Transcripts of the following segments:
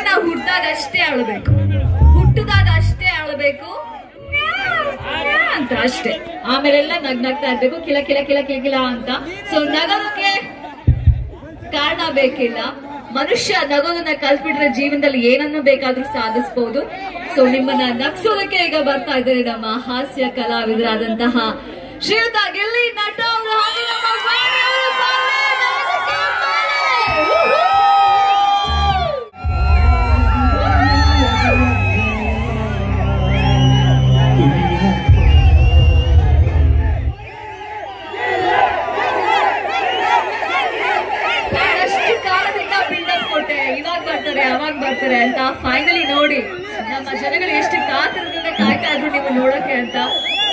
ನಾವು ಹುಟ್ಟಿದಾಗ ಅಷ್ಟೇ ಅಳಬೇಕು, ಹುಟ್ಟಿದಾಗ ಅಷ್ಟೇ ಅಳಬೇಕು ಅಂತ ಅಷ್ಟೇ. ಆಮೇಲೆಲ್ಲ ನಗ್ನಗ್ತಾ ಇರ್ಬೇಕು, ಕಿಲ ಕಿಲ ಕಿಲ ಕಿಲ ಕಿಲ ಅಂತ. ಸೊ ನಗೋದಕ್ಕೆ ಕಾರಣ ಬೇಕಿಲ್ಲ. ಮನುಷ್ಯ ನಗೋದನ್ನ ಕಲ್ತ್ಬಿಟ್ರೆ ಜೀವನದಲ್ಲಿ ಏನನ್ನು ಬೇಕಾದ್ರೂ ಸಾಧಿಸಬಹುದು. ಸೊ ನಿಮ್ಮನ್ನ ನಗ್ಸೋದಕ್ಕೆ ಈಗ ಬರ್ತಾ ಇದ್ದಾರೆ ನಮ್ಮ ಹಾಸ್ಯ ಕಲಾವಿದರಾದಂತಹ ಶ್ರೀಯುತ ಗಿಲ್ಲಿ ನಟ ಅವರು. ಯಾವಾಗ ಬರ್ತಾರೆ ಅಂತ ಫೈನಲಿ ನೋಡಿ ನಮ್ಮ ಜನಗಳು ಎಷ್ಟು ಕಾತರದಿಂದ ಕಾಯ್ತಾ ಇದ್ರು ನೀವು ನೋಡಕ್ಕೆ ಅಂತ.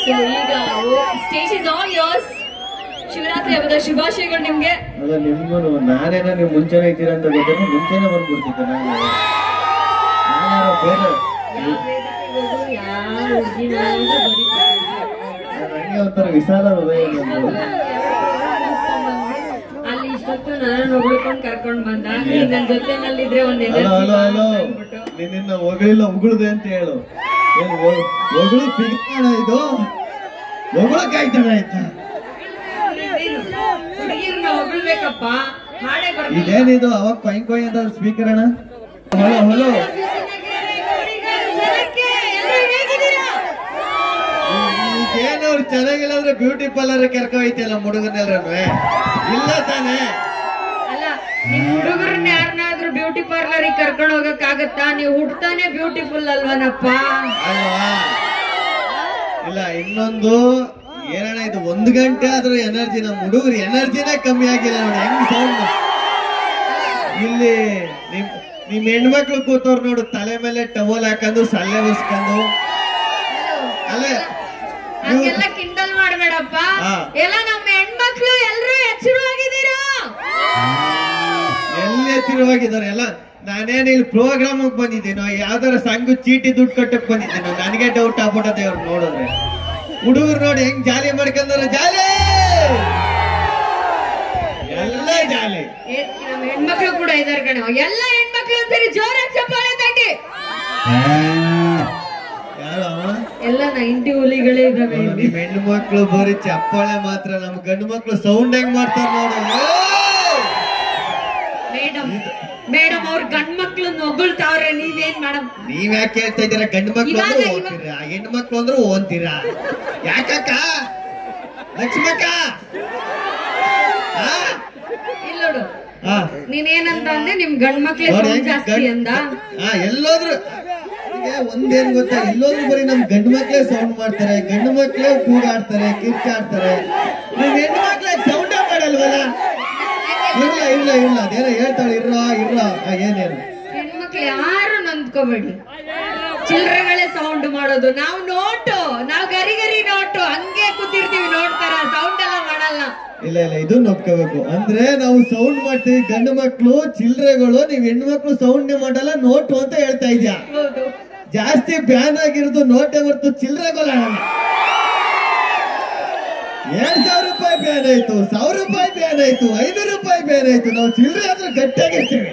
ಸೊ ಈಗ stage is all yours. Shivaratri ಹಬ್ಬದ ಶುಭಾಶಯಗಳು ನಿಮ್ಗೆ. ನಿಮ್ಗೂ ನಾನೇನ ನೀವು ಮುಂಚೆನೆ ಇದ್ದೀರಾ ಅಂತ ಗೊತ್ತಿಲ್ಲ, ಮುಂಚೆನೆ ಬಂದ್ಬಿಡ್ತಿದ್ದೆ ನಾನು. ನಂಗೆ ಒಂಥರ ವಿಶಾಲ ಹೃದಯ. ಅಲ್ಲಿ ಇಷ್ಟೊತ್ತು ನಾನು ಹೊಗಳ್ಕೊಂಡು ಕರ್ಕೊಂಡ್ ಬಂದ, ನನ್ನ ಜೊತೆನಲ್ಲಿದ್ರೆ ಒಂದ್ ನಿನ್ನ ಹೊಗಳಿಲ್ಲ ಉಗುಳ್ದೆ ಅಂತ ಹೇಳು. ಏನು ಹೊಗಳು ಪಿಗ್ತಾಣ ಇದು, ಹೊಗಳಕ್ಕಾಯ್ತಾಣ ಆಯ್ತಾ? ಹೊಗಳ್ಬೇಕಪ್ಪ, ಇದೇನಿದು ಅವಾಗ ಕೊಯ್ ಕೊಯ್ ಅಂತ ಸ್ಪೀಕರ್ ಅಣ್ಣ. ಹಲೋ ಹಲೋ, ಈಗೇನವ್ರು ಚೆನ್ನಾಗಿಲ್ಲ ಅಂದ್ರೆ ಬ್ಯೂಟಿ ಪಾರ್ಲರ್ ಕರ್ಕೊಯ್ತಿಲ್ಲ ಹುಡುಗನೆಲ್ಲರೂ ಇಲ್ಲ ತಾನೆ? ಅಲ್ಲ, ನಿಮ್ ಹುಡುಗರನ್ನ ಯಾರನ್ನಾದ್ರೂ ಬ್ಯೂಟಿ ಪಾರ್ಲರ್ ಕರ್ಕೊಂಡು ಹೋಗಕ್ ಆಗತ್ತಾ? ನೀವು ಹುಡ್ತಾನೆ ಬ್ಯೂಟಿಫುಲ್ ಅಲ್ವನಪ್ಪ? ಅಲ್ವಾ? ಇಲ್ಲ ಇನ್ನೊಂದು ಏನಣ್ಣ ಇದು, 1 ಗಂಟೆ ಆದ್ರೂ ಎನರ್ಜಿ, ನಮ್ಮ ಹುಡುಗರು ಎನರ್ಜಿನೇ ಕಮ್ಮಿ ಆಗಿಲ್ಲ ನೋಡಿ. ಹೆಂಗ್ ಸೌಂಡ್ ಇಲ್ಲಿ ನಿಮ್ ಹೆಣ್ಮಕ್ಳು ಕೂತವ್ರು ನೋಡು, ತಲೆ ಮೇಲೆ ಟವಲ್ ಹಾಕೊಂಡು ಸಲ್ಲೆ ಉಸ್ಕೊಂಡು. ಅಲ್ಲೇ ಹಂಗೆಲ್ಲ ಕಿಂಡಲ್ ಮಾಡ್ಬೇಡಪ್ಪ. ಎಲ್ಲ ನಮ್ಮ ಹೆಣ್ಮಕ್ಳು ಎಲ್ರು ಎಚ್ಚರವಾಗಿದ್ದೀರಾ? ಎಲ್ಲ ಎಚ್ಚರವಾಗಿದ್ದಾರೆ ಎಲ್ಲ. ನಾನೇನು ಇಲ್ಲಿ ಪ್ರೋಗ್ರಾಮ್ ಬಂದಿದ್ದೀನೋ ಯಾವ್ದಾರ ಸಂಘ ಚೀಟಿ ದುಡ್ಡು ಕಟ್ಟಕ್ ಬಂದಿದ್ದೀನೋ ನನಗೆ ಡೌಟ್ ಆಗ್ಬಿಟ್ಟದೆ ಅವ್ರು ನೋಡಿದ್ರೆ. ಹುಡುಗರು ನೋಡಿ ಹೆಂಗ್ ಜಾಲಿ ಮಾಡ್ಕೊಂಡ್ರ, ಜಾಲಿ ಎಲ್ಲ ಜಾಲಿ. ನಮ್ಮ ಹೆಣ್ಮಕ್ಳು ಕೂಡ ಇದಾರೆ ಕಣ, ಎಲ್ಲ ಹೆಣ್ಮಕ್ಳು ಒಂದ್ಸರಿ ಜೋರಾಗಿ ಚಪ್ಪಾಳೆ ತಟ್ಟಿ. ಎಲ್ಲ 90 ಹುಲಿಗಳೇ ಇದಾವೆ. ನಿಮ್ ಹೆಣ್ಣು ಮಕ್ಳು ಬರೀ ಚಪ್ಪಾಳೆ ಮಾತ್ರ, ನಮ್ ಗಂಡು ಮಕ್ಳು ಸೌಂಡ್ ಹೆಂಗ್ ಮಾಡ್ತಾರ ನೋಡು. ಮೇಡಮ್ ಅವ್ರ ಗಂಡ್ ಮಕ್ಳು ಹೊಗಳ್ತಾವ್ರೆ, ನೀವೇನ್ ಮೇಡಮ್? ನೀವ್ ಯಾಕೆ ಹೇಳ್ತಾ ಇದ್ದೀರಾ? ಗಂಡು ಮಕ್ಳು ಅಂದ್ರೆ ಓದ್ತೀರಾ, ಹೆಣ್ಣು ಮಕ್ಳು ಅಂದ್ರೆ ಓದ್ತೀರಾ? ಯಾಕಕ್ಕ ಲಕ್ಷ್ಮಕ್ಕ? ಇಲ್ಲ ನೋಡು, ನೀನೇನಂತ ಅಂದ್ರೆ ನಿಮ್ ಗಂಡ್ ಮಕ್ಳೇ ಸೌಂಡ್ ಜಾಸ್ತಿ ಅಂದ. ಎಲ್ಲೋದ್ರು ಒಂದೇನ್ ಗೊತ್ತಾ, ಎಲ್ಲೋದ್ರು ಬರೀ ನಮ್ ಗಂಡು ಮಕ್ಳೇ ಸೌಂಡ್ ಮಾಡ್ತಾರೆ, ಗಂಡು ಮಕ್ಳೇ ಕೂಗಾಡ್ತಾರೆ, ಕಿರ್ಚಾಡ್ತಾರೆ. ನೀವ್ ಹೆಣ್ಣು ಮಕ್ಳ ಸೌಂಡ್ ಮಾಡಲ್ವಲ್ಲ? ಇಲ್ಲ ಇಲ್ಲ ಇಲ್ಲ, ಅದೇನೋ ಹೇಳ್ತಾಳೆ, ಇರ್ರ ಏನೇನು. ಹೆಣ್ಮಕ್ಳು ಯಾರು ನೊಂದ್ಕೋಬೇಡಿ, ಚಿಲ್ರೆಗಳೇ ಸೌಂಡ್ ಮಾಡೋದು. ನಾವು ಗರಿ ಗರಿ ನೋಟು ಹಂಗೆ ಕೂತಿರ್ತೀವಿ, ನೋಡ್ತಾರ, ಸೌಂಡ್ ಎಲ್ಲ ಮಾಡಲ್ಲ. ಇಲ್ಲ ಇಲ್ಲ, ಇದು ಒಪ್ಕೋಬೇಕು. ಅಂದ್ರೆ ನಾವು ಸೌಂಡ್ ಮಾಡ್ತೀವಿ, ಗಂಡು ಮಕ್ಳು ಚಿಲ್ರೆಗಳು, ನೀವ್ ಹೆಣ್ಣು ಮಕ್ಳು ಸೌಂಡ್ ಮಾಡಲ್ಲ, ನೋಟು ಅಂತ ಹೇಳ್ತಾ ಇದ್ಯಾ? ಜಾಸ್ತಿ ಬ್ಯಾನ್ ಆಗಿರೋದು ನೋಟೆ ಹೊರತು ಚಿಲ್ರೆಗಳು. 2,000 ರೂಪಾಯಿ ಬ್ಯಾನ್ ಆಯ್ತು, 1,000 ರೂಪಾಯಿ ಬ್ಯಾನ್ ಆಯ್ತು, 500 ರೂಪಾಯಿ ಬ್ಯಾನ್ ಆಯ್ತು. ನಾವು ಚಿಲ್ಲರೆ ಆದ್ರೂ ಗಟ್ಟಿಯಾಗಿರ್ತೀವಿ.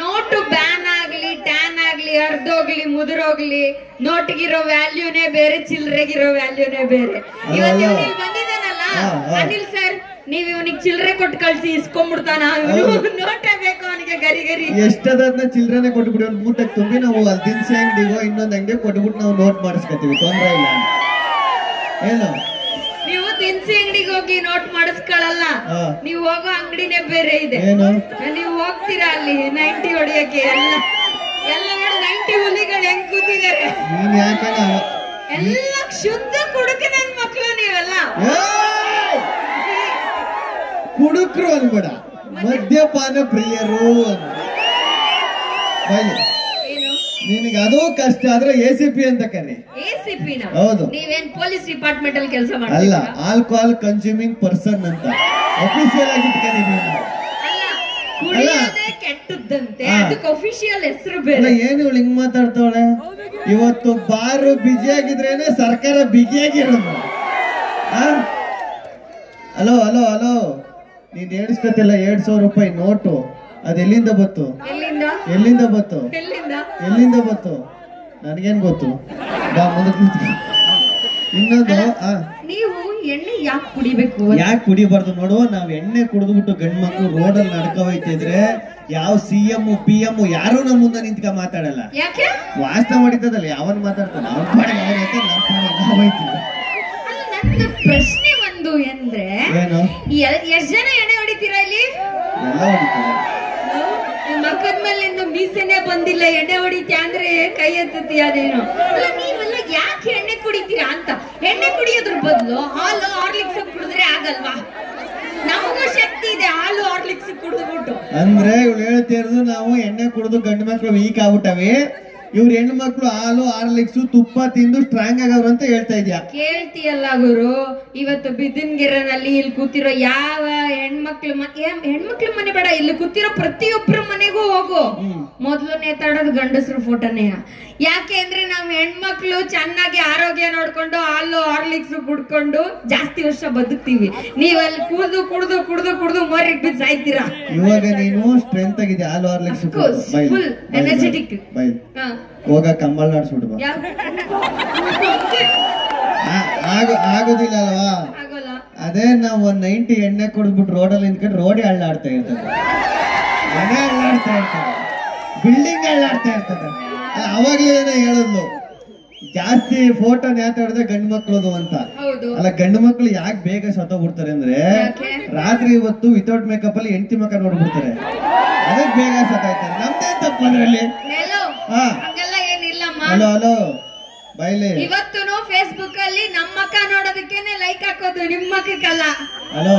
ನೋಟು ಬ್ಯಾನ್ ಆಗ್ಲಿ, ಟ್ಯಾನ್ ಆಗ್ಲಿ, ಅರ್ಧೋಗ್ಲಿ, ಮುದುರೋಗ್ಲಿ, ನೋಟಿಗಿರೋ ವ್ಯಾಲ್ಯೂನೇ ಬೇರೆ, ಚಿಲ್ರೆಗಿರೋ ವ್ಯಾಲ್ಯೂನೇ ಬೇರೆ. ಇವತ್ತು ಇವನಿಲ್ ಬಂದಿದ್ದಾನಲ್ಲ ಅನಿಲ್ ಸರ್, ನೀವ್ ಇವನಿಗೆ ಚಿಲ್ರೆ ಕೊಟ್ಟು ಕಳ್ಸಿ ಇಸ್ಕೊಂಡ್ಬಿಡ್ತಾನ. ನೋಟೇ ಬೇಕು ಅವನಿಗೆ, ಗರಿ ಗರಿ. ಎಷ್ಟದಾದ್ನ ಚಿಲ್ರೆನೆ ಕೊಟ್ಬಿಡಿ, ಒಂದು ಮೂಟಕ್ಕೆ ತುಂಬಿ ನಾವು ಅಲ್ಲಿ ದಿನಸಿ ಅಂಗಡಿಗೋ ಇನ್ನೊಂದ್ ಅಂಗಡಿ ಕೊಟ್ಬಿಟ್ಟು ನಾವು ನೋಟ್ ಮಾಡಿಸ್ಕೊತೀವಿ, ತೊಂದ್ರೆ ಇಲ್ಲ. ಏನು ನೀವು ದಿನಸಿ ಅಂಗಡಿಗೆ ಹೋಗಿ ನೋಟ್ ಮಾಡಿಸ್ಕೊಳ್ಳಲ್ಲ, ನೀವು ಹೋಗೋ ಅಂಗಡಿನೇ ಬೇರೆ ಇದೆ. ನೀವು ಹೋಗ್ತೀರಾ ಅಲ್ಲಿ 90 ಹೊಡಿಯಕ್ಕೆ. ಎಲ್ಲ 90 ಹುಲಿಗಳು ಹೆಂಗ್ ಕೂತಿದ್ದಾರೆ. ಎಲ್ಲ ಶುದ್ಧ ಕುಡುಕ ನನ್ ಮಕ್ಳು ನೀವೆಲ್ಲ. ಕುಡುಕರು ಅನ್ಬೇಡ, ಮದ್ಯಪಾನ ಪ್ರಿಯರು ನಿನಗೆ ಅದು ಕಷ್ಟ ಆದ್ರೆ ACP ಅಂತ ಕರಿ. ಹೌದು, ನೀವೇನ್ ಪೊಲೀಸ್ ಡಿಪಾರ್ಟ್ಮೆಂಟ್ ಅಲ್ಲಿ ಕೆಲಸ ಮಾಡ್ತೀರಾ? ಅಲ್ಲ, ಆಲ್ಕೋಹಾಲ್ ಕನ್ಸ್ಯೂಮಿಂಗ್ ಪರ್ಸನ್ ಅಂತ ಅಫಿಷಿಯಲ್ ಆಗಿ ಇಟ್ಕೊಂಡಿದೀವಿ ನಾವು. ಕೆಟ್ಟದ್ದಂತೆ, ಅದಕ್ಕೆ ಅಫಿಷಿಯಲ್ ಹೆಸರು ಬೇರೆ. ಏನು ಇವಳು ಹಿಂಗ್ ಮಾತಾಡ್ತಾವಳೆ? ಇವತ್ತು ಬಾರು ಬಿಜಿ ಆಗಿದ್ರೇನೆ ಸರ್ಕಾರ ಬಿಗಿಯಾಗಿರೋದು. ಹಲೋ ಹಲೋ ಹಲೋ, ನೀನ್ ಏಡ್ಸ್ಕೊತಿಲ್ಲ 2,000 ರೂಪಾಯಿ ನೋಟು, ಅದ್ ಎಲ್ಲಿಂದ ಬತ್ತು ಎಲ್ಲಿಂದ ಎಲ್ಲಿಂದ ಬತ್ತು ಎಲ್ಲಿಂದ ಎಲ್ಲಿಂದ ಬತ್ತು ನನಗೇನ್ ಗೊತ್ತು. ಬಾ ಮುಂದಕ್ಕೆ ನಿಂತ್ಕೊ. ಇನ್ನೊಂದು ನೀವು ಎಣ್ಣೆ ಯಾಕೆ ಕುಡಿಬೇಕು? ಯಾಕೆ ಕುಡಿಬಾರ್ದು ನೋಡು. ನಾವ್ ಎಣ್ಣೆ ಕುಡಿದ್ಬಿಟ್ಟು ಗಂಡ್ ಮಕ್ಳು ರೋಡಲ್ಲಿ ನಡ್ಕ ಹೋಯ್ತಿದ್ರೆ ಯಾವ CM PM ಯಾರು ನಮ್ಮ ಮುಂದೆ ನಿಂತ್ಕ ಮಾತಾಡಲ್ಲ. ಯಾಕೆ? ವಾಸನೆ ಮಾಡಿದ್ದಲ್ಲ ಯಾವನ್ ಮಾತಾಡ್ತಾನೆ ಅವ್ನ ಪಾಡಿಗೆ ಅವ್ನ ಐತೆ ನಮ್ಮ ಪಾಡಿಗೆ ನಾವು ಹೋಯ್ತೀವಿ. ನನ್ನ ಪ್ರಶ್ನೆ ಒಂದು ಅಂದ್ರೆ ಏನು ಎಷ್ಟ್ ಜನ ಎಣ್ಣೆ ಹೊಡಿತೀರಾ ಇಲ್ಲಿ? ಎಲ್ಲ ಹೊಡಿತಾರೆ. ಮಕ್ಕದ ಮೇಲೆ ಇನ್ನು ಮೀಸೆನೆ ಬಂದಿಲ್ಲ, ಎಣ್ಣೆ ಹೊಡಿತೀಯ ಅಂದ್ರೆ ಕೈ ಎತ್ತತೀಯ ನೀನು. ಅಲ್ಲ ನೀವೆಲ್ಲ ಯಾಕೆ ಎಣ್ಣೆ ಕುಡಿತೀರಾ ಅಂತ. ಎಣ್ಣೆ ಕುಡಿಯೋದ್ರ ಬದಲು ಹಾಲು ಹಾರ್ಲಿಕ್ಸ್ ಕುಡಿದ್ರೆ ಆಗಲ್ವಾ? ನಮಗೂ ಶಕ್ತಿ ಇದೆ ಹಾಲು ಹಾರ್ಲಿಕ್ಸ್ ಕುಡಿದ್ಬಿಟ್ಟು. ಅಂದ್ರೆ ಇವ್ಳು ಹೇಳ್ತಿರೋದು ನಾವು ಎಣ್ಣೆ ಕುಡಿದು ಗಂಡು ಮಕ್ಳು ವೀಕ್ ಆಗ್ಬಿಟ್ಟವೆ, ಇವ್ರ ಹೆಣ್ಣು ಮಕ್ಳು ಹಾಲು ಹಾರ್ಲಿಕ್ಸ್ ತುಪ್ಪ ತಿಂದು ಸ್ಟ್ರಾಂಗ್ ಆಗವ್ರು ಅಂತ ಹೇಳ್ತಾ ಇದ್ಯಾ. ಕೇಳ್ತೀಯಲ್ಲ ಗುರು, ಇವತ್ತು ಬಿದಿನ್ಗೆರೆನಲ್ಲಿ ಇಲ್ಲಿ ಕೂತಿರೋ ಯಾವ ಹೆಣ್ಮಕ್ಳು ಮನೆ ಬೇಡ, ಇಲ್ಲಿ ಕೂತಿರೋ ಪ್ರತಿಯೊಬ್ಬರ ಮನೆಗೂ ಹೋಗು, ಮೊದ್ಲು ನೇತಾಡೋದು ಗಂಡಸ್ರು ಫೋಟೋನೇ. ಯಾಕೆ ಅಂದ್ರೆ ನಾವ್ ಹೆಣ್ಮಕ್ಳು ಚೆನ್ನಾಗಿ ಆರೋಗ್ಯ ನೋಡ್ಕೊಂಡು ಹಾಲು ಹಾರ್ಲಿಕ್ಸ್ ಕುಡ್ಕೊಂಡು ಜಾಸ್ತಿ ವರ್ಷ ಬದುಕ್ತಿವಿ. ನೀವಲ್ಲಿ ಕುಡ್ದು ಕುಡ್ದು ಕುಡ್ದು ಕುಡ್ದು ಮೋರಿಗೆ ಬಿದ್ದು ಸಾಯ್ತೀರಾ. ಇವಾಗ ನೀನು ಸ್ಟ್ರೆಂತ್ ಆಗಿದೆ ಹಾಲು ಹಾರ್ಲಿಕ್ಸ್ ಫುಲ್ ಎನರ್ಜೆಟಿಕ್. ಹೋಗ ಕಂಬಲ್ ನಾಡ್ಸ್ಬಿಟ್ಟು ಬಾ. ಆಗೋದಿಲ್ಲ ಅಲ್ವಾ? ಅದೇ ನಾವ್ 190 ಎಣ್ಣೆ ಕುಡಿದ್ಬಿಟ್ಟು ರೋಡಲ್ಲಿ ನಿಂತ್ಕೊಂಡು ರೋಡೇ ಅಳ್ಳಾಡ್ತಾ ಇರ್ತದೆ, ಮನೆ ಅಳ್ಳಾಡ್ತಾ ಇರ್ತದೆ, ಬಿಲ್ಡಿಂಗ್ ಅಳ್ಳಾಡ್ತಾ ಇರ್ತದೆ. ಅವಾಗ್ಲೇ ಹೇಳಿದ್ಲು ಜಾಸ್ತಿ ಫೋಟೋ ನೇತಾಡಿದ್ರೆ ಗಂಡು ಮಕ್ಳದು ಅಂತ. ಅಲ್ಲ ಗಂಡು ಮಕ್ಳು ಯಾಕೆ ಬೇಗ ಸತ್ತೋಗ್ಬಿಡ್ತಾರೆ ಅಂದ್ರೆ ರಾತ್ರಿ ಇವತ್ತು ವಿತೌಟ್ ಮೇಕಪ್ ಅಲ್ಲಿ ಹೆಂಡತಿ ಮಕ್ಕ ನೋಡ್ಬಿಡ್ತಾರೆ, ಅದಕ್ಕೆ ಬೇಗ ಸತ್ತಾಯ್ತಾರೆ. ನಮ್ದೇ ತಪ್ಪು ಅದ್ರಲ್ಲಿ. ಹಲೋ ಹಲೋ ಬೈಲಿ. ಇವತ್ತು ಫೇಸ್ಬುಕ್ ಅಲ್ಲಿ ನಮ್ಮ ಮಕ್ಕ ನೋಡೋದಕ್ಕೇನೆ ಲೈಕ್ ಹಾಕೋದು, ನಿಮ್ಮ ಮಕ್ಕಕ್ಕಲ್ಲ. ಹಲೋ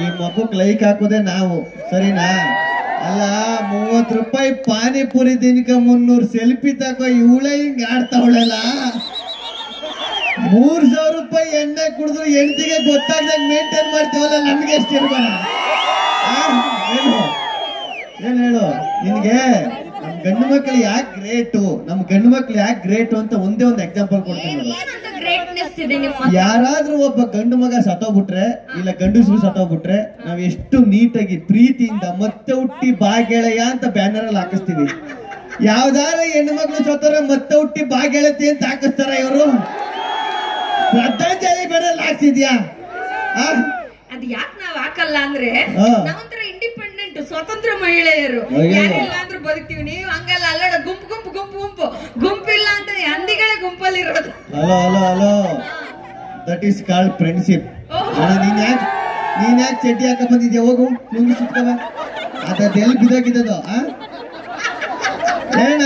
ಈ ಮಕ್ಕಕ್ ಲೈಕ್ ಹಾಕೋದೆ ನಾವು, ಸರಿನಾ? ಅಲ್ಲ 30 ರೂಪಾಯಿ ಪಾನಿಪುರಿ ದಿನಕ್ಕೆ 300 ಸೆಲ್ಫಿ ತಕೋ ಇವಳೆ ಹಿಂಗ್ ಆಡ್ತಾವಳಲ್ಲ. 3000 ರೂಪಾಯಿ ಎಣ್ಣೆ ಕುಡಿದ್ರು ಹೆಂಡತಿಗೆ ಗೊತ್ತಾಗ್ದಾಗ ಮೇಂಟೈನ್ ಮಾಡ್ತೀವಲ್ಲ, ನಮ್ಗೆ ಎಷ್ಟಿರ್ಬೇಡ. ಏನ್ ಹೇಳು ನಿನ್ಗೆ? ನಮ್ ಗಂಡು ಮಕ್ಳು ಯಾಕೆ ಗ್ರೇಟು, ನಮ್ ಗಂಡು ಮಕ್ಳು ಯಾಕೆ ಗ್ರೇಟು ಅಂತ ಒಂದೇ ಒಂದು ಎಕ್ಸಾಂಪಲ್ ಕೊಡ್ತೀನಿ. ಯಾರಾದ್ರೂ ಒಬ್ಬ ಗಂಡು ಮಗ ಸತ್ತೋಗ್ಬಿಟ್ರೆ ಇಲ್ಲ ಗಂಡಸರು ಸತ್ತೋಗ್ಬಿಟ್ರೆ ನಾವ್ ಎಷ್ಟು ನೀಟಾಗಿ ಪ್ರೀತಿಯಿಂದ ಮತ್ತೆ ಹುಟ್ಟಿ ಬಾಗೆಳೆಯ ಅಂತ ಬ್ಯಾನರ್ ಅಲ್ಲಿ ಹಾಕಿಸ್ತೀವಿ. ಯಾವ್ದಾರ ಹೆಣ್ಣು ಮಕ್ಳು ಸತ್ತೋರೆ ಮತ್ತೆ ಹುಟ್ಟಿ ಬಾಗೆಳತಿ ಅಂತ ಹಾಕಿಸ್ತಾರ ಇವರು. ಶ್ರದ್ಧಾಂಜಲಿ ಬೇರೆ ಹಾಕ್ಸಿದ್ಯಾ? ಅದ್ ಯಾಕೆ ನಾವ್ ಹಾಕಲ್ಲ ಅಂದ್ರೆ ನಾವಂತರ ಇಂಡಿಪೆಂಡೆಂಟ್ ಸ್ವತಂತ್ರ ಮಹಿಳೆಯರು, ಯಾರೆಲ್ಲ ಅಂದ್ರೂ ಬದುಕ್ತೀವಿ. ನೀವು ಹಂಗಲ್ಲ, ಅಲ್ಲಡ ಗುಂಪು ಗುಂಪು ಗುಂಪು ಗುಂಪು ಗುಂಪಿಲ್ಲ ಅಂತ ಹಂದಿಗಳೇ ಗುಂಪಲ್ಲಿ ಇರೋದು. Hello hello hello, that is called friendship. ನೀನ್ ಯಾಕೆ ಚಡ್ಡಿ ಹಾಕ ಬಂದಿದ್ಯಾ? ಹೋಗು ಮುಂದೆ ಸುತ್ಕವ. ಅದ್ ಎಲ್ಲಿ ಬಿದ್ದೋಗಿದ್ದದು ಹೇಳ.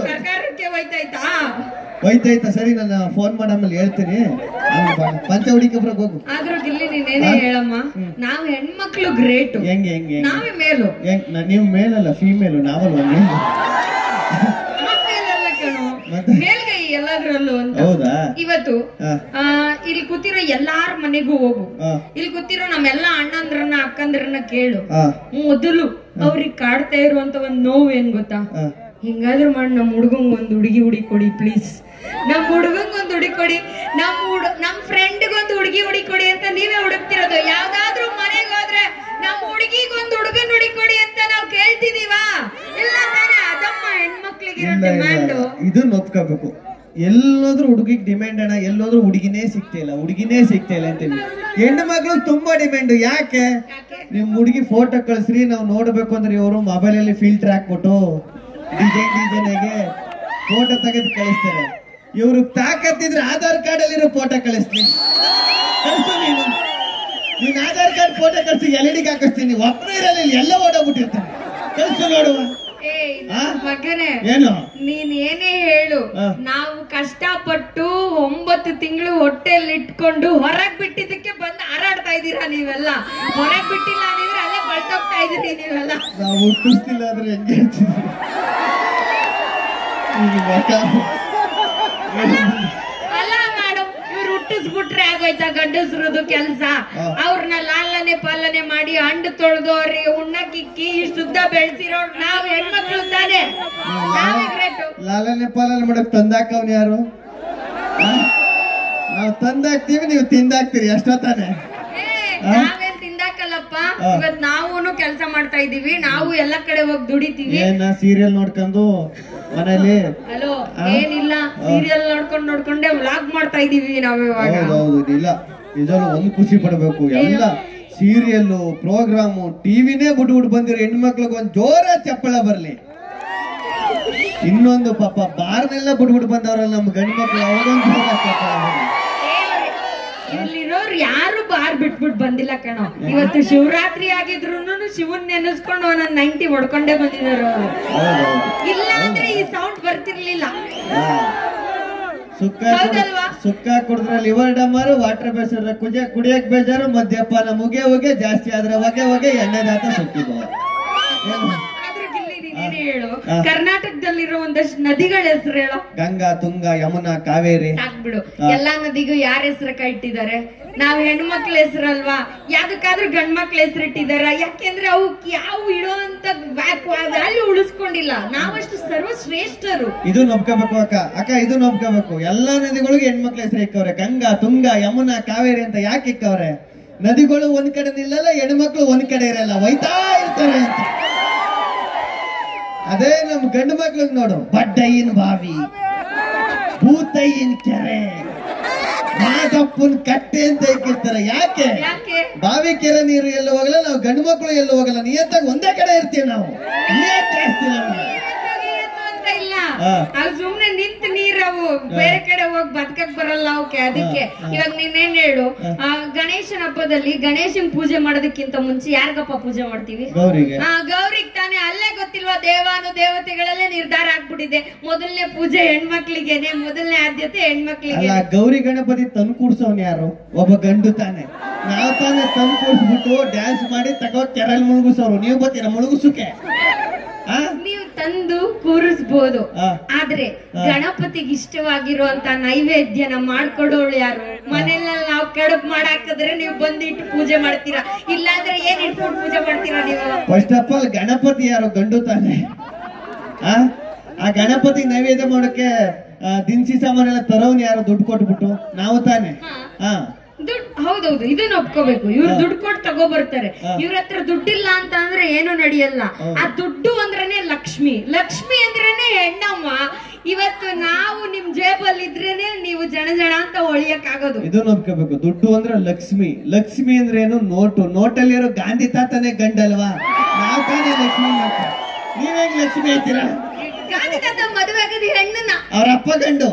ಸರ್ಕಾರಕ್ಕೆ ಹೋಯ್ತಾಯ್ತಾ? ಸರಿ, ನಾನು ಫೋನ್ ಮಾಡಿ ಆಮೇಲೆ ಹೇಳ್ತೀನಿ. ಪಂಚ ಹುಡುಕಬ್ರಾಗ ಹೋಗು. ಆದ್ರೂ ಗಿಲ್ಲಿ ನೀನೇನೇ ಹೇಳಮ್ಮ, ನಾವ್ ಹೆಣ್ಮಕ್ಳು ಗ್ರೇಟ್. ಹೆಂಗೆ ಹೆಂಗೆ ನಾವೇ ಮೇಲು. ನೀವು ಮೇಲಲ್ಲ, ಫೀಮೇಲು. ನಾವಲ್ಲ ಮೇಲು, ಮೇಲ್ಗೈ ಎಲ್ಲದ್ರಲ್ಲೂ ಅಂತ. ಹೌದಾ? ಇವತ್ತು ಇಲ್ಲಿ ಕೂತಿರೋ ಎಲ್ಲಾರ ಮನೆಗೂ ಹೋಗು, ಇಲ್ಲಿ ಕೂತಿರೋ ನಮ್ಮೆಲ್ಲಾ ಅಣ್ಣಂದ್ರನ್ನ ಅಕ್ಕಂದ್ರನ್ನ ಕೇಳು. ಮೊದಲು ಅವ್ರಿಗೆ ಕಾಡ್ತಾ ಇರುವಂತ ಒಂದ್ ನೋವು ಏನ್ ಗೊತ್ತಾ? ಹಿಂಗಾದ್ರೂ ಮಾಡಿ ನಮ್ ಹುಡ್ಗಂಗ್ ಒಂದ್ ಹುಡುಗಿ ಹುಡಿಕೊಡಿ ಪ್ಲೀಸ್, ನಮ್ ಹುಡ್ಗಂಗ್ ಒಂದ್ ಹುಡಿಕೊಡಿ, ನಮ್ ಫ್ರೆಂಡ್ಗ್ ಒಂದ್ ಹುಡುಗಿ ಹುಡಿಕೊಡಿ ಅಂತ ನೀವೇ ಹುಡುಕ್ತಿರೋದು. ಯಾವ್ದಾದ್ರು ಮನೆಗೆ ಹೋದ್ರೆ ನಮ್ ಹುಡುಗಿಗ್ ಒಂದ್ ಹುಡುಗನ್ ಹುಡಿಕೊಡಿ ಅಂತ ನಾವ್ ಕೇಳ್ತಿದೀವಾ? ಇಲ್ಲ ತಾನೇ? ಅದಮ್ಮ ಹೆಣ್ಮಕ್ಳಿಗಿರೋ ಡಿಮ್ಯಾಂಡ್. ಇದನ್ನ ಒಪ್ಕೋಬೇಕು. ಎಲ್ಲೋದ್ರೂ ಹುಡುಗಿಗೆ ಡಿಮ್ಯಾಂಡ್ ಅಣ್ಣ, ಎಲ್ಲೋದ್ರೂ ಹುಡುಗಿನೇ ಸಿಗ್ತಾ ಇಲ್ಲ ಅಂತೀವಿ. ಹೆಣ್ಣು ಮಕ್ಳು ತುಂಬಾ ಡಿಮ್ಯಾಂಡ್. ಯಾಕೆ? ನಿಮ್ ಹುಡುಗಿ ಫೋಟೋ ಕಳ್ಸ್ರಿ, ನಾವ್ ನೋಡ್ಬೇಕು ಅಂದ್ರೆ ಇವರು ಮೊಬೈಲ್ ಅಲ್ಲಿ ಫಿಲ್ಟರ್ ಹಾಕ್ಬಿಟ್ಟು ಡಿಸೈನ್ ಆಗಿ ಫೋಟೋ ತೆಗೆದು ಕಳಿಸ್ತಾರೆ. ಇವ್ರು ತಾಕತ್ತಿದ್ರೆ ಆಧಾರ್ ಕಾರ್ಡ್ ಅಲ್ಲಿರೋ ಫೋಟೋ ಕಳಿಸ್ತೀನಿ. ಕಳ್ಸು ನೀನ್ ಆಧಾರ್ ಕಾರ್ಡ್ ಫೋಟೋ ಕಳ್ಸಿ LED ಹಾಕಿಸ್ತೀನಿ. ಒಬ್ಬನೇ ಇರಲ್ಲ, ಎಲ್ಲ ಓಡೋಗ್ಬಿಟ್ಟಿರ್ತಾನೆ. ಕಳ್ಸು ನೋಡುವ. ಮಗನೇ, ಏನು ನೀನ್ ಏನೇ ಹೇಳು, ನಾವು ಕಷ್ಟಪಟ್ಟು 9 ತಿಂಗಳು ಹೊಟ್ಟೆಯಲ್ಲಿ ಇಟ್ಕೊಂಡು ಹೊರಗ್ ಬಿಟ್ಟಿದ್ದಕ್ಕೆ ಬಂದು ಹಾರಾಡ್ತಾ ಇದೀರಾ ನೀವೆಲ್ಲ. ಹೊರಗ್ ಬಿಟ್ಟಿಲ್ಲ ಅಂದ್ರೆ ಅಲ್ಲೇ ಬಳ್ತೋಗ್ತಾ ಇದೀರಿ ನೀವೆಲ್ಲ. ನಾವು ಹುಟ್ಟಿಸ್ತಿಲ್ಲ ಆದ್ರೆ ಹೆಂಗೆ ಅಲ್ಲ ಮೇಡಮ್, ಇವ್ರು ಹುಟ್ಟಿಸ್ಬಿಟ್ರೆ ಆಗೋಯ್ತಾ ಗಂಡಸ್ರದು ಕೆಲ್ಸ? ಅವ್ರನ್ನ ಲಾಲನೆ ಪಾಲನೆ ಮಾಡಿ ಹಂಡು ತೊಳೆದು ಅವ್ರಿಗೆ ಉಣ್ಣಕ್ಕಿಕ್ಕಿ ಇಷ್ಟುದ್ದ ಬೆಳೆಸಿರೋ ನಾವ್ ಹೆಣ್ಮಕ್ಳು ತಾನೆ. ಲಾಲನೆ ಪಾಲನೆ ಮಾಡಕ್ ತಂದಾಕವ್ನ ಯಾರು? ನಾವು ತಂದಾಕ್ತಿವಿ, ನೀವು ತಿಂದಾಕ್ತಿರಿ ಅಷ್ಟೋ ತಾನೆ. ನಾವೇನ್ ತಿಂದಾಕಲ್ಲಪ್ಪ, ಇವತ್ ನಾವೂನು ಕೆಲ್ಸ ಮಾಡ್ತಾ ಇದೀವಿ, ನಾವು ಎಲ್ಲಾ ಕಡೆ ಹೋಗಿ ದುಡಿತೀವಿ. ಏನ ಸೀರಿಯಲ್ ನೋಡ್ಕೊಂಡು ಮನೇಲಿ? ಹಲೋ, ಏನಿಲ್ಲ, ಸೀರಿಯಲ್ ನೋಡ್ಕೊಂಡೇ ವ್ಲಾಗ್ ಮಾಡ್ತಾ ಇದೀವಿ ನಾವ್ ಇವಾಗ. ಹೌದು, ಇಲ್ಲ ನಿಜವಾಗ್ಲೂ ಒಂದ್ ಖುಷಿ ಪಡ್ಬೇಕು. ಎಲ್ಲ ಸೀರಿಯಲ್ ಪ್ರೋಗ್ರಾಮು ಟಿವಿನೇ ಬಿಟ್ಟು ಬಂದಿರೋ ಹೆಣ್ಮಕ್ಳಿಗೆ ಒಂದ್ ಜೋರ ಚಪ್ಪಳ ಬರ್ಲಿ. ಇನ್ನೊಂದು ಪಾಪ ಬಾರ್ನೆಲ್ಲ ಬಿಟ್ಬಿಟ್ಟು ಬಂದವ್ರಲ್ಲ ನಮ್ ಗಂಡು ಮಕ್ಳು, ಅವಾಗೊಂದು ಜೋರ ಚಪ್ಪಳ ಬರ್ಲಿ. ಇಲ್ಲಿರೋರು ಯಾರು ಬಾರ್ ಬಿಟ್ಬಿಟ್ಟು ಬಂದಿಲ್ಲ ಕಣೋ. ಇವತ್ತು ಶಿವರಾತ್ರಿ ಆಗಿದ್ರು ಶಿವನ್ ನೆನೆಸ್ಕೊಂಡು ಒಂದೊಂದ್ 90 ಹೊಡ್ಕೊಂಡೇ ಬಂದಿದಾರ ಅವರು. ಇಲ್ಲ ಅಂದ್ರೆ ಈ ಸೌಂಡ್ ಬರ್ತಿರ್ಲಿಲ್ಲ. ಸುಕ್ಕ ಕುಡಿದ್ರೆ ಲಿವರ್ ಡಮರು, ವಾಟರ್ ಬೇಸರ ಕುಡಿಯಕ್ ಬೇಜಾರು, ಮದ್ಯಪಾನ ಮುಗೆ ಹೋಗಿ ಜಾಸ್ತಿ ಆದ್ರೆ ಹೊಗೆ ಎಣ್ಣೆದಾತ ಸುಕ್ಕಿದ್ವು. ಹೇಳು, ಕರ್ನಾಟಕದಲ್ಲಿರೋ ಒಂದಷ್ಟು ನದಿಗಳ ಹೆಸರು ಹೇಳೋ. ಗಂಗಾ, ತುಂಗಾ, ಯಮುನಾ, ಕಾವೇರಿ. ಸಾಕ್ಬಿಡು, ಎಲ್ಲಾ ನದಿಗೂ ಯಾರ ಹೆಸರಕ್ಕ ಇಟ್ಟಿದ್ದಾರೆ? ನಾವ್ ಹೆಣ್ಮಕ್ಳ ಹೆಸರಲ್ವಾ? ಯಾವ್ದಕ್ಕಾದ್ರೂ ಗಂಡ್ ಮಕ್ಳ ಹೆಸರು ಇಟ್ಟಿದಾರ? ಯಾಕೆಂದ್ರೆ ಅವಕ್ ಯಾವ ಇಡೋ ಅಂತ ವ್ಯಾಲ್ಯೂ ಉಳಿಸ್ಕೊಂಡಿಲ್ಲ. ನಾವಷ್ಟು ಸರ್ವಶ್ರೇಷ್ಠರು. ಇದು ನೊಬ್ಕೋಬೇಕು ಅಕ್ಕ, ಇದು ನೊಬ್ಕೋಬೇಕು. ಎಲ್ಲಾ ನದಿಗಳಿಗೆ ಹೆಣ್ಮಕ್ಳ ಹೆಸರು ಇಕ್ಕವ್ರೆ. ಗಂಗಾ, ತುಂಗಾ, ಯಮುನಾ, ಕಾವೇರಿ ಅಂತ ಯಾಕೆ ಇಕ್ಕವ್ರೆ? ನದಿಗಳು ಒಂದ್ ಕಡೆ ನಿಲ್ಲಲ್ಲ, ಹೆಣ್ಮಕ್ಳು ಒಂದ್ ಕಡೆ ಇರಲ್ಲ, ಒಯ್ತಾ ಇರ್ತಾರೆ ಅಂತ. ಅದೇ ನಮ್ ಗಂಡು ಮಕ್ಳಿಗೆ ನೋಡು, ಬಡ್ಡಯ್ಯನ ಬಾವಿ, ಭೂತಯ್ಯನ ಕೆರೆ, ಮಾದಪ್ಪನ ಕಟ್ಟೆ ಅಂತ ಇಕ್ಕಿರ್ತಾರೆ. ಯಾಕೆ? ಬಾವಿ ಕೆರೆ ನೀರು ಎಲ್ಲ ಹೋಗಲ್ಲ, ನಾವು ಗಂಡು ಮಕ್ಳು ಎಲ್ಲ ಹೋಗಲ್ಲ, ನಿಯತ್ತಾಗಿ ಒಂದೇ ಕಡೆ ಇರ್ತೀವಿ ನಾವು. ಜಾಸ್ತಿ ನಮ್ಗೆ ಸುಮ್ನೆ ನಿಂತ ನೀರವು ಬೇರೆ ಕಡೆ ಹೋಗಿ ಬದುಕಕ್ ಬರಲ್ಲ ಅವಕ್ಕೆ. ಅದಕ್ಕೆ ಇವಾಗ ನೀನೇನ್ ಹೇಳು, ಗಣೇಶನ ಹಬ್ಬದಲ್ಲಿ ಗಣೇಶನ್ ಪೂಜೆ ಮಾಡೋದಕ್ಕಿಂತ ಮುಂಚೆ ಯಾರಿಗಪ್ಪ ಪೂಜೆ ಮಾಡ್ತೀವಿ? ಗೌರಿಗೆ ತಾನೆ. ಅಲ್ಲೇ ಗೊತ್ತಿಲ್ವಾ, ದೇವಾನು ದೇವತೆಗಳಲ್ಲೇ ನಿರ್ಧಾರ ಆಗ್ಬಿಟ್ಟಿದೆ, ಮೊದಲನೇ ಪೂಜೆ ಹೆಣ್ಮಕ್ಳಿಗೆನೆ, ಮೊದಲನೇ ಆದ್ಯತೆ ಹೆಣ್ಮಕ್ಳಿಗೆ. ಗೌರಿ ಗಣಪತಿ ತಂದು ಕೂಡ್ಸೋನ್ ಯಾರು? ಒಬ್ಬ ಗಂಡು ತಾನೆ. ನಾವ್ ತಾನೆ ತಂದು ಕೂಡ್ಸ್ಬಿಟ್ಟು ಡ್ಯಾನ್ಸ್ ಮಾಡಿ ತಗೋ ಕೆರೆಲ್ ಮುಳುಗಿಸೋರು. ನೀವು ಬರ್ತೀರಾ ಮುಳುಗಿಸೋಕೆ? ನೀವು ತಂದು ಕೂರಿಸ್ಬೋದು, ಆದ್ರೆ ಗಣಪತಿಗೆ ಇಷ್ಟವಾಗಿರುವಂತ ನೈವೇದ್ಯನ ಮಾಡ್ಕೊಡೋಳು ಯಾರು? ಮನೆಯಲ್ಲಿ ನಾವು ಕಡುಬು ಮಾಡಾಕಿದ್ರೆ ನೀವು ಬಂದಿಟ್ಟು ಪೂಜೆ ಮಾಡ್ತೀರಾ, ಇಲ್ಲಾಂದ್ರೆ ಏನ್ ಇಟ್ಕೊಂಡು ಪೂಜೆ ಮಾಡ್ತೀರಾ ನೀವು? ಫಸ್ಟ್ ಆಫ್ ಆಲ್ ಗಣಪತಿ ಯಾರು? ಗಂಡು ತಾನೆ. ಆ ಗಣಪತಿ ನೈವೇದ್ಯ ಮಾಡೋಕೆ ದಿನಸಿ ಸಾಮಾನೆಲ್ಲ ತರೋನ್ ಯಾರು? ದುಡ್ಡು ಕೊಟ್ಬಿಟ್ಟು ನಾವು ತಾನೆ. ಹೌದೌದು, ಇದನ್ನ ಒಪ್ಕೋಬೇಕು. ಇವ್ರು ದುಡ್ಡು ಕೊಟ್ಟು ತಗೋ ಬರ್ತಾರೆ. ಇವ್ರ ಹತ್ರ ದುಡ್ಡಿಲ್ಲ ಅಂತ ಅಂದ್ರೆ ಏನು ನಡೆಯಲ್ಲ. ಆ ದುಡ್ಡು ಅಂದ್ರೇನೆ ಲಕ್ಷ್ಮಿ, ಲಕ್ಷ್ಮಿ ಅಂದ್ರೇನೆ ಹೆಣ್ಣಮ್ಮ. ಇವತ್ತು ನಾವು ನಿಮ್ ಜೇಬಲ್ಲಿ ಇದ್ರೇನೆ ನೀವು ಜನ ಅಂತ ಹೊಳಿಯಕ್ ಆಗೋದು. ಇದನ್ನ ಒಪ್ಕೋಬೇಕು. ದುಡ್ಡು ಅಂದ್ರೆ ಲಕ್ಷ್ಮಿ. ಲಕ್ಷ್ಮಿ ಅಂದ್ರೆ ಏನು? ನೋಟು. ನೋಟಲ್ಲಿ ಇರೋ ಗಾಂಧಿ ತಾತನೇ ಗಂಡಲ್ವಾ? ನಾವ್ ತಾನೇ ಲಕ್ಷ್ಮಿ. ನೀವೇಗ್ ಲಕ್ಷ್ಮಿ ಐತೀರಾ? ಗಾಂಧಿ ತಾತ ಮದುವೆ ಆಗದಿ ಹೆಣ್ಣನ್ನ, ಅವ್ರ ಅಪ್ಪ ಗಂಡು.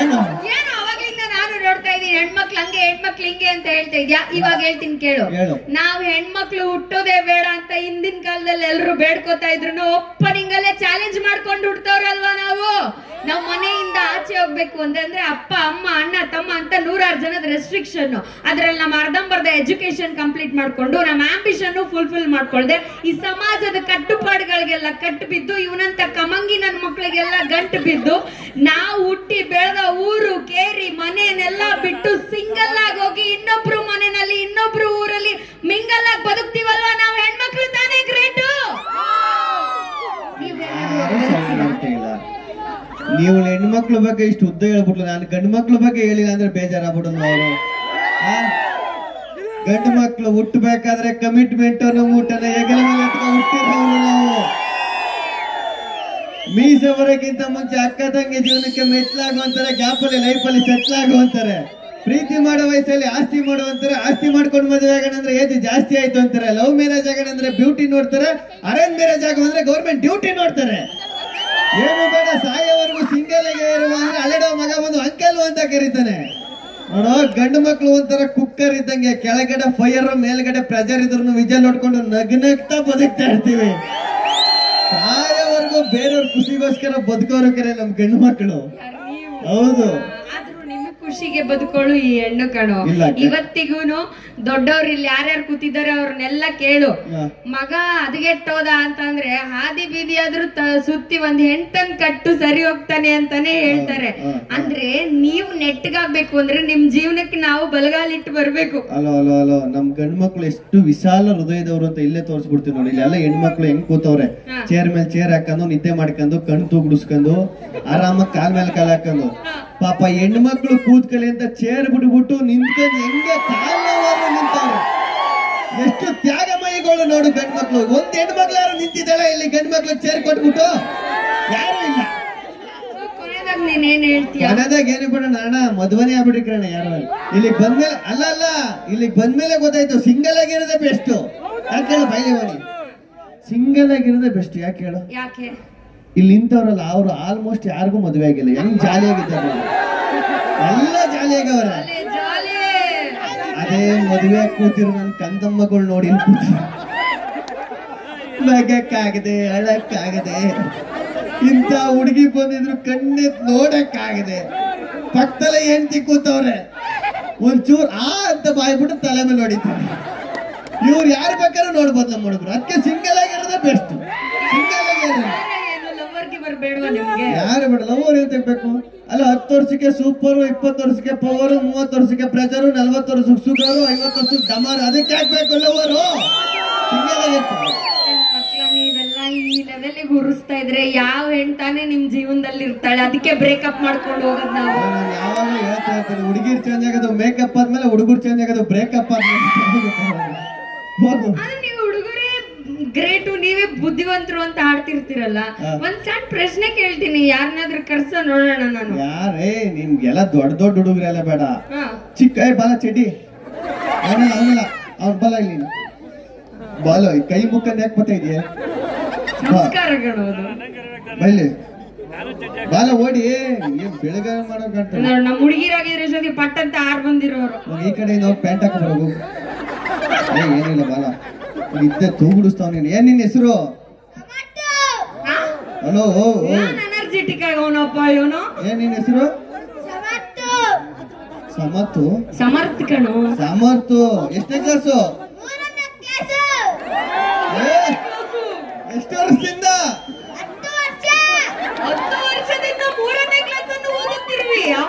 ಏನು ಏನು ಅವಾಗ್ಲಿಂದ ನಾನು ನೋಡ್ತಾ ಇದೀನಿ, ಹೆಣ್ಮಕ್ಳು ಹಂಗೆ ಹೆಣ್ಮಕ್ಳು ಹಿಂಗೆ ಅಂತ ಹೇಳ್ತಾ ಇದ್ಯಾ. ಇವಾಗ ಹೇಳ್ತೀನಿ ಕೇಳು. ನಾವ್ ಹೆಣ್ಮಕ್ಳು ಹುಟ್ಟೋದೇ ಬೇಡ ಅಂತ ಹಿಂದಿನ ಕಾಲದಲ್ಲಿ ಎಲ್ರು ಬೇಡ್ಕೋತಾ ಇದ್ರು. ಓಪನಿಂಗ್ ಅಲ್ಲೇ ಚಾಲೆಂಜ್ ಮಾಡ್ಕೊಂಡು ಹುಡ್ತವ್ರಲ್ವಾ ನಾವು. ನಾವ್ ಮನೆಯಿಂದ ಆಚೆ ಹೋಗ್ಬೇಕು ಅಂದ್ರೆ ಅಪ್ಪ ಅಮ್ಮ ಅಣ್ಣ ತಮ್ಮ ಅಂತ 100 ಜನದ ರೆಸ್ಟ್ರಿಕ್ಷನ್. ಅದ್ರಲ್ಲಿ ನಮ್ಮ ಅರ್ಧಂಬರ್ಧ ಎಜುಕೇಶನ್ ಕಂಪ್ಲೀಟ್ ಮಾಡ್ಕೊಂಡು ನಮ್ಮ ಆಂಬಿಷನ್ ಫುಲ್ಫಿಲ್ ಮಾಡ್ಕೊಳ್ದೆ ಈ ಸಮಾಜದ ಕಟ್ಟುಪಾಡುಗಳಿಗೆಲ್ಲ ಕಟ್ಟು ಬಿದ್ದು, ಇವನಂತ ಕಮಂಗಿ ನನ್ನ ಮಕ್ಳಿಗೆಲ್ಲ ಗಂಟು ಬಿದ್ದು, ನಾವು ಹುಟ್ಟಿ ಬೆಳೆದ ಊರು ಕೇರಿ ಮನೆಯನ್ನೆಲ್ಲ ಬಿಟ್ಟು ಸಿಂಗಲ್ ಆಗಿ ಹೋಗಿ ಇನ್ನೊಬ್ರು ಮನೆಯಲ್ಲಿ ಇನ್ನೊಬ್ರು ಊರಲ್ಲಿ ಮಿಂಗಲ್ ಆಗಿ ಬದುಕ್ತಿವಲ್ವಾ ನಾವು ಹೆಣ್ಮಕ್ಳು ತಾನೇ ಗ್ರೇಟು. ನೀವು ಹೆಣ್ಮಕ್ಳ ಬಗ್ಗೆ ಇಷ್ಟು ಉದ್ದ ಹೇಳ್ಬಿಟ್ಲು, ನಾನು ಗಂಡು ಮಕ್ಳ ಬಗ್ಗೆ ಹೇಳಿಲ್ಲ ಅಂದ್ರೆ ಬೇಜಾರಾಗ್ಬಿಡೋದು. ಅವರು ಗಂಡು ಮಕ್ಳು ಹುಟ್ಟಬೇಕಾದ್ರೆ ಕಮಿಟ್ಮೆಂಟ್ ಅನ್ನೋ ಊಟನ ಹೆಗಲ ಮೇಲೆ ಹುಟ್ಟಿದವರು ನಾವು. ಮೀಸೆ ಬರೋಕ್ಕಿಂತ ಮುಂಚೆ ಅಕ್ಕ ತಂಗಿ ಜೀವನಕ್ಕೆ ಮೆಚ್ಚಲಾಗುವಂತಾರೆ, ಗ್ಯಾಪಲ್ಲಿ ಲೈಫಲ್ಲಿ ಸೆಟ್ಲ್ ಆಗುವಂತಾರೆ. ಪ್ರೀತಿ ಮಾಡೋ ವಯಸ್ಸಲ್ಲಿ ಆಸ್ತಿ ಮಾಡುವಂತಾರೆ, ಆಸ್ತಿ ಮಾಡ್ಕೊಂಡು ಮದುವೆ ಆಗೋಣ ಅಂದ್ರೆ ಏಜ್ ಜಾಸ್ತಿ ಆಯ್ತು ಅಂತಾರೆ. ಲವ್ ಮ್ಯಾರೇಜ್ ಆಗೋಣ ಅಂದ್ರೆ ಬ್ಯೂಟಿ ನೋಡ್ತಾರೆ, ಅರೇಂಜ್ ಮ್ಯಾರೇಜ್ ಆಗೋ ಅಂದ್ರೆ ಗೌರ್ಮೆಂಟ್ ಡ್ಯೂಟಿ ನೋಡ್ತಾರೆ. ಏನು ಬೇಡ ಸಾಯೋವರೆಗೂ ಸಿಂಗಲ್ ಆಗಿ ಇರುವ ಅಂದ್ರೆ ಅಲೆಡೋ ಮಗ ಬಂದು ಅಂಕಲ್ ಅಂತ ಕರೀತಾನೆ. ನೋಡೋ ಗಂಡು ಮಕ್ಳು ಒಂಥರ ಕುಕ್ಕರ್ ಇದ್ದಂಗೆ, ಕೆಳಗಡೆ ಫೈರ್ ಮೇಲ್ಗಡೆ ಪ್ರೆಜರ್ ಇದ್ರು ವಿಜಲ್ ನೋಡ್ಕೊಂಡು ನಗ್ನಗ್ತಾ ಬದುಕ್ತಾ ಇರ್ತೀವಿ. ಸಾಯೋವರೆಗೂ ಬೇರೆಯವ್ರ ಖುಷಿಗೋಸ್ಕರ ಬದುಕೋರು ಕರೆ ನಮ್ ಗಂಡು ಮಕ್ಕಳು. ಹೌದು, ಖುಷಿಗೆ ಬದುಕೊಳ್ಳು ಈ ಹೆಣ್ಣು ಕಣೋ. ಇವತ್ತಿಗೂನು ದೊಡ್ಡವ್ರು ಇಲ್ಲಿ ಯಾರ್ಯಾರು ಕೂತಿದ್ದಾರೆ ಅವ್ರನ್ನೆಲ್ಲ ಕೇಳು. ಮಗ ಹದಗೆಟ್ಟೋದ ಅಂತಂದ್ರೆ ಹಾದಿ ಬೀದಿ ಆದ್ರೂ ಸುತ್ತಿ ಒಂದ್ ಹೆಂಟನ್ ಕಟ್ಟು ಸರಿ ಹೋಗ್ತಾನೆ ಅಂತಾನೆ ಹೇಳ್ತಾರೆ. ಅಂದ್ರೆ ನೀವು ನೆಟ್ಟಗಾಗ್ಬೇಕು ಅಂದ್ರೆ ನಿಮ್ ಜೀವನಕ್ಕೆ ನಾವು ಬಲಗಾಲಿಟ್ಟು ಬರ್ಬೇಕು. ಅಲೋ ಅಲೋ ಅಲೋ, ನಮ್ ಗಂಡು ಮಕ್ಳು ಎಷ್ಟು ವಿಶಾಲ ಹೃದಯದವ್ರು ಅಂತ ಇಲ್ಲೇ ತೋರಿಸ್ಬಿಡ್ತೀವಿ ನೋಡಿ. ಇಲ್ಲೆಲ್ಲ ಹೆಣ್ಮಕ್ಳು ಹೆಂಗ್ ಕೂತವ್ರೆ, ಚೇರ್ ಮೇಲೆ ಚೇರ್ ಹಾಕೊಂಡು ನಿದ್ದೆ ಮಾಡ್ಕೊಂಡು ಕಣ್ ತೂಗುಡಿಸ್ಕೊಂಡು ಆರಾಮಾಗಿ ಕಾಲ್ ಮೇಲೆ ಕಾಲ್ ಹಾಕೊಂಡು. ಪಾಪ ಹೆಣ್ಮಕ್ಳು ಕೂತ್ಕಲಿ ಅಂತ ಚೇರ್ ಬಿಟ್ಬಿಟ್ಟು ನಿಂತ್ಕೊಂಡು ಹೆಂಗೆ ಕಾಲ್ ನಿಂತವ್ರು. ಎಷ್ಟು ತ್ಯಾಗಮಯಿಗಳು ನೋಡು ಗಂಡ್ಮಕ್ಳು. ಒಂದ್ ಹೆಣ್ಮಕ್ಳು ಯಾರು ನಿಂತಿದ್ದಾಳೆ ಇಲ್ಲಿ ಗಂಡ್ಮಕ್ಳು ಚೇರ್ ಕೊಟ್ಬಿಟ್ಟು? ಯಾರು ಇಲ್ಲ. ಕೊನೆದಾಗ ನೀನ್ ಏನ್ ಹೇಳ್ತೀಯ? ಮನೆದಾಗ ಏನು ಬಿಡೋಣ ಅಣ್ಣ, ಮದುವೆನೇ ಆಗ್ಬಿಟ್ಟಿಕ್ರಣ ಯಾರು. ಇಲ್ಲಿಗೆ ಬಂದ್ಮೇಲೆ ಅಲ್ಲ ಇಲ್ಲಿಗೆ ಬಂದ್ಮೇಲೆ ಗೊತ್ತಾಯ್ತು ಸಿಂಗಲ್ ಆಗಿರೋದೇ ಬೆಸ್ಟ್. ಯಾಕೆ ಹೇಳು ಬೈಲಿವಾಣಿ, ಸಿಂಗಲ್ ಆಗಿರೋದೇ ಬೆಸ್ಟ್. ಯಾಕೆ ಹೇಳು? ಯಾಕೆ? ಇಲ್ಲಿ ನಿಂತವ್ರಲ್ಲ ಅವ್ರು ಆಲ್ಮೋಸ್ಟ್ ಯಾರಿಗೂ ಮದುವೆ ಆಗಿಲ್ಲ. ಹೆಂಗ್ ಜಾಲಿ ಆಗಿದ್ದಾರೆ, ಎಲ್ಲ ಜಾಲಿ ಆಗವ್ರ. ಅದೇ ಮದುವೆ ಕೂತಿರು ನನ್ ಕಂದಮ್ಮಗಳು ನೋಡಿ ನಗಕ್ಕಾಗದೆ, ಅಳಕ್ಕಾಗದೆ, ಇಂತ ಹುಡುಗಿ ಬಂದಿದ್ರು ಕಣ್ಣೆತ್ ನೋಡಕ್ಕಾಗದೆ, ಪಕ್ಕದಲ್ಲೇ ಹೆಂಡತಿ ಕೂತವ್ರೆ, ಒಂಚೂರ್ ಅಂತ ಬಾಯ್ಬಿಟ್ಟು ತಲೆ ಮೇಲೆ ಹೊಡಿತಾರೆ. ಇವ್ರು ಯಾರು ಬೇಕಾದ್ರೂ ನೋಡ್ಬೋದು ನಮ್ಮ ಹುಡುಗರು. ಅದಕ್ಕೆ ಸಿಂಗಲ್ ಆಗಿರೋದೇ ಬೆಸ್ಟ್. ಸಿಂಗಲ್ ಆಗಿರೋದು ಯಾರು ಬೇಡ, ಲವರ್ ಏನ್ ತೆಗ್ಬೇಕು? ಅಲ್ಲ 10 ವರ್ಷಕ್ಕೆ ಸೂಪರ್, 20 ವರ್ಷಕ್ಕೆ ಪವರ್, 30 ವರ್ಷಕ್ಕೆ ಪ್ರೆಷರ್, 40 ವರ್ಷಕ್ಕೆ ಶುಗರ್, 50 ವರ್ಷಕ್ಕೆ ಡಮಾರ್. ಅದಕ್ಕೆ ಹಾಕ್ಬೇಕು ಲವರು. ಸಿಂಗಲ್ ಆಗಿರ್ತಾರೆ. ನೀವೆಲ್ಲ ಈ ಲೆವೆಲ್ಗೆ ಉರಿಸ್ತಾ ಇದ್ರೆ ಯಾವ ಹೆಣ್ತಾನೆ ನಿಮ್ ಜೀವನದಲ್ಲಿ ಇರ್ತಾಳೆ? ಅದಕ್ಕೆ ಬ್ರೇಕಪ್ ಮಾಡ್ಕೊಂಡು ಹೋಗೋದ್ ನಾವು. ಯಾವಾಗಲೂ ಹೇಳ್ತಾ ಇರ್ತೀನಿ, ಹುಡುಗಿರ್ ಚೇಂಜ್ ಆಗೋದು ಮೇಕಪ್ ಆದ್ಮೇಲೆ, ಹುಡುಗರು ಚೇಂಜ್ ಆಗೋದು ಬ್ರೇಕಪ್ ಆದ್ಮೇಲೆ. ನೀವು ಹುಡುಗರೇ ಗ್ರೇಟು, ನೀವೇ ಬುದ್ಧಿವಂತರು ಅಂತ ಆಡ್ತಿರ್ತೀರಲ್ಲ. ಒಂದ್ ಸಣ್ಣ ಪ್ರಶ್ನೆ ಕೇಳ್ತೀನಿ, ಯಾರನ್ನಾದ್ರೂ ಕರ್ಸೋ ನೋಡೋಣ ನಾನು. ಯಾರೇ ನಿಮ್ಗೆಲ್ಲ ದೊಡ್ಡ ಹುಡುಗರೆಲ್ಲ ಬೇಡ, ಚಿಕ್ಕ ಬಾಲ ಚಡ್ಡಿ ಅವನಲ್ಲ ಅವ್ರ ಬಲ ಇಲ್ಲಿ ಬಾಲ ಕೈ ಮುಕ್ಕಂದ್ ಯಾಕೆ ಬರ್ತಾ ಇದೆಯಾ? ಸಂಸ್ಕಾರಗಳು ಬೈಲಿ ಬಾಲ ಓಡಿ ಬೆಳಗ್ಗೆ ಮಾಡೋಕಂತ. ನಮ್ಮ ಹುಡುಗಿರಾಗಿದ್ರೆ ಜೊತೆ ಪಟ್ ಅಂತ ಆರ್ ಬಂದಿರೋರು. ಈ ಕಡೆಯಿಂದ ಹೋಗಿ ಪ್ಯಾಂಟ್ ಹಾಕಿ ಬರೋದು. ಏನಿಲ್ಲ ಬಾಲ ಇದ್ದೆ ತೂಗುಡಿಸ್ತಾವ. ನೀನು ಏನ್ ನಿನ್ ಹೆಸರು? ಹಲೋ, ಎನರ್ಜೆಟಿಕ್ ಆಗವನಪ್ಪ ಇವನು. ಏನ್ ನಿನ್ ಹೆಸರು? ಸಮರ್ಥು. ಸಮರ್ಥ ಕಣು. ಸಮರ್ಥು. ಎಷ್ಟನೇ ಕ್ಲಾಸು? ಎಷ್ಟು ವರ್ಷದಿಂದ? 10 ವರ್ಷದಿಂದ 3ನೇ ಕ್ಲಾಸ್ ಅನ್ನು ಓದುತ್ತಿರುವೆಯಾ?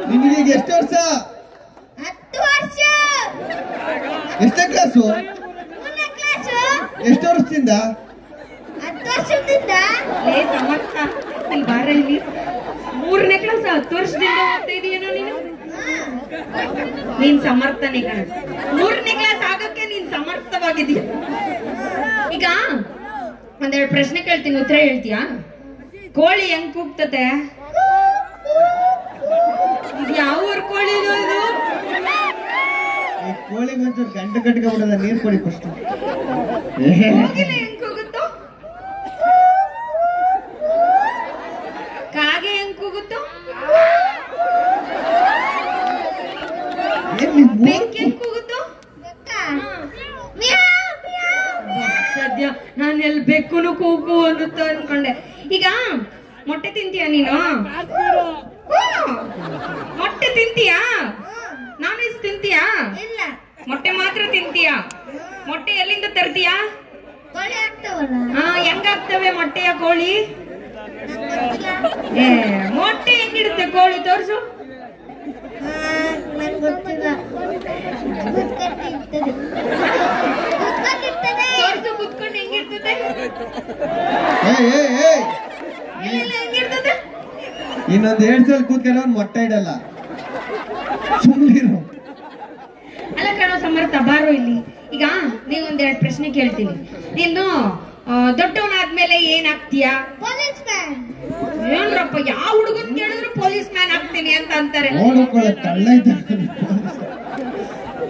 ನಿನಗೆ ಎಷ್ಟು ವರ್ಷ? 10 ವರ್ಷ. ಎಷ್ಟನೇ ಕ್ಲಾಸು? 3ನೇ ಕ್ಲಾಸ್. ಎಷ್ಟು ವರ್ಷದಿಂದ? 10 ವರ್ಷದಿಂದ. ಲೇ ಸಮರ್ಥ, ಇಲ್ಲಿ ಬಾರ ಇಲ್ಲಿ. 3ನೇ ಕ್ಲಾಸ್ 10 ವರ್ಷದಿಂದ ಓದ್ತಾ ಇದೀಯೇನೋ ನೀನು? ನೀನ್ ಸಮರ್ಥನೆ ಕಣ. 3ನೇ ಕ್ಲಾಸ್ ಆಗಕ್ಕೆ ನೀನ್ ಸಮರ್ಥವಾಗಿದೀಯ. ಈಗ ಒಂದೆರಡು ಪ್ರಶ್ನೆ ಕೇಳ್ತೀನಿ, ಉತ್ತರ ಹೇಳ್ತೀಯಾ? ಕೋಳಿ ಹೆಂಗ್ ಕೂಗ್ತತೆ? ಇದು ಯಾವ ಊರ್ ಕೋಳಿ ಇದು? ಈ ಕೋಳಿಗೆ ಒಂಚೂರು ಗಂಟೆ ಕಟ್ಕೊಂಡ್ಬಿಡದ, ನೀರ್ ಕೊಡಿ ಫಸ್ಟ್. ಹೆಂಗ್ ಕೂಗುತ್ತೋ? ಕಾಗೆ ಹೆಂಗ್ ಕೂಗುತ್ತೋ? ಬೆಂಕಿ ಹೆಂಗ್ ಕೂಗುತ್ತೋ? ಸದ್ಯ ನಾನು ಎಲ್ಲಿ ಬೆಕ್ಕುನು ಕೂಗು ಅನ್ನುತ್ತೋ ಅನ್ಕೊಂಡೆ. ಈಗ ಮೊಟ್ಟೆ ತಿಂತೀಯ ನೀನು? ಮೊಟ್ಟೆ ತಿಂತೀಯಾ? Non veg ತಿಂತೀಯಾ? ಮೊಟ್ಟೆ ಮಾತ್ರ ತಿಂತೀಯಾ? ಮೊಟ್ಟೆ ಎಲ್ಲಿಂದ ತರ್ತೀಯಾ? ಹೆಂಗಾಗ್ತವೆ ಮೊಟ್ಟೆಯ ಕೋಳಿ? ಮೊಟ್ಟೆ ಹೆಂಗಿಡುತ್ತೆ ಕೋಳಿ? ತೋರ್ಸು. ತೋರ್ಸು, ಕುತ್ಕೊಂಡು ಹೆಂಗಿರ್ತದೆ? ಹೆಂಗಿರ್ತದೆ? ಇನ್ನೊಂದ್ 2 ಸಲ ಕೂತ್ಕೊಂಡು ಒಂದ್ ಮೊಟ್ಟೆ ಇಡಲ್ಲ, ಸುಮ್ಮನಿರು. ಅಲ್ಲ ಕಣೋ ಸಮರ್ಥ, ಬಾರೋ ಇಲ್ಲಿ. ಈಗ ನೀವೊಂದೆರಡು ಪ್ರಶ್ನೆ ಕೇಳ್ತೀನಿ. ನೀನು ದೊಡ್ಡವನಾದ್ಮೇಲೆ ಏನಾಗ್ತೀಯಾ? Police man. ಏನ್ರಪ್ಪ, ಯಾವ ಹುಡುಗನ್ ಕೇಳಿದ್ರು ಪೊಲೀಸ್ ಮ್ಯಾನ್ ಆಗ್ತೀನಿ ಅಂತ ಅಂತಾರೆ.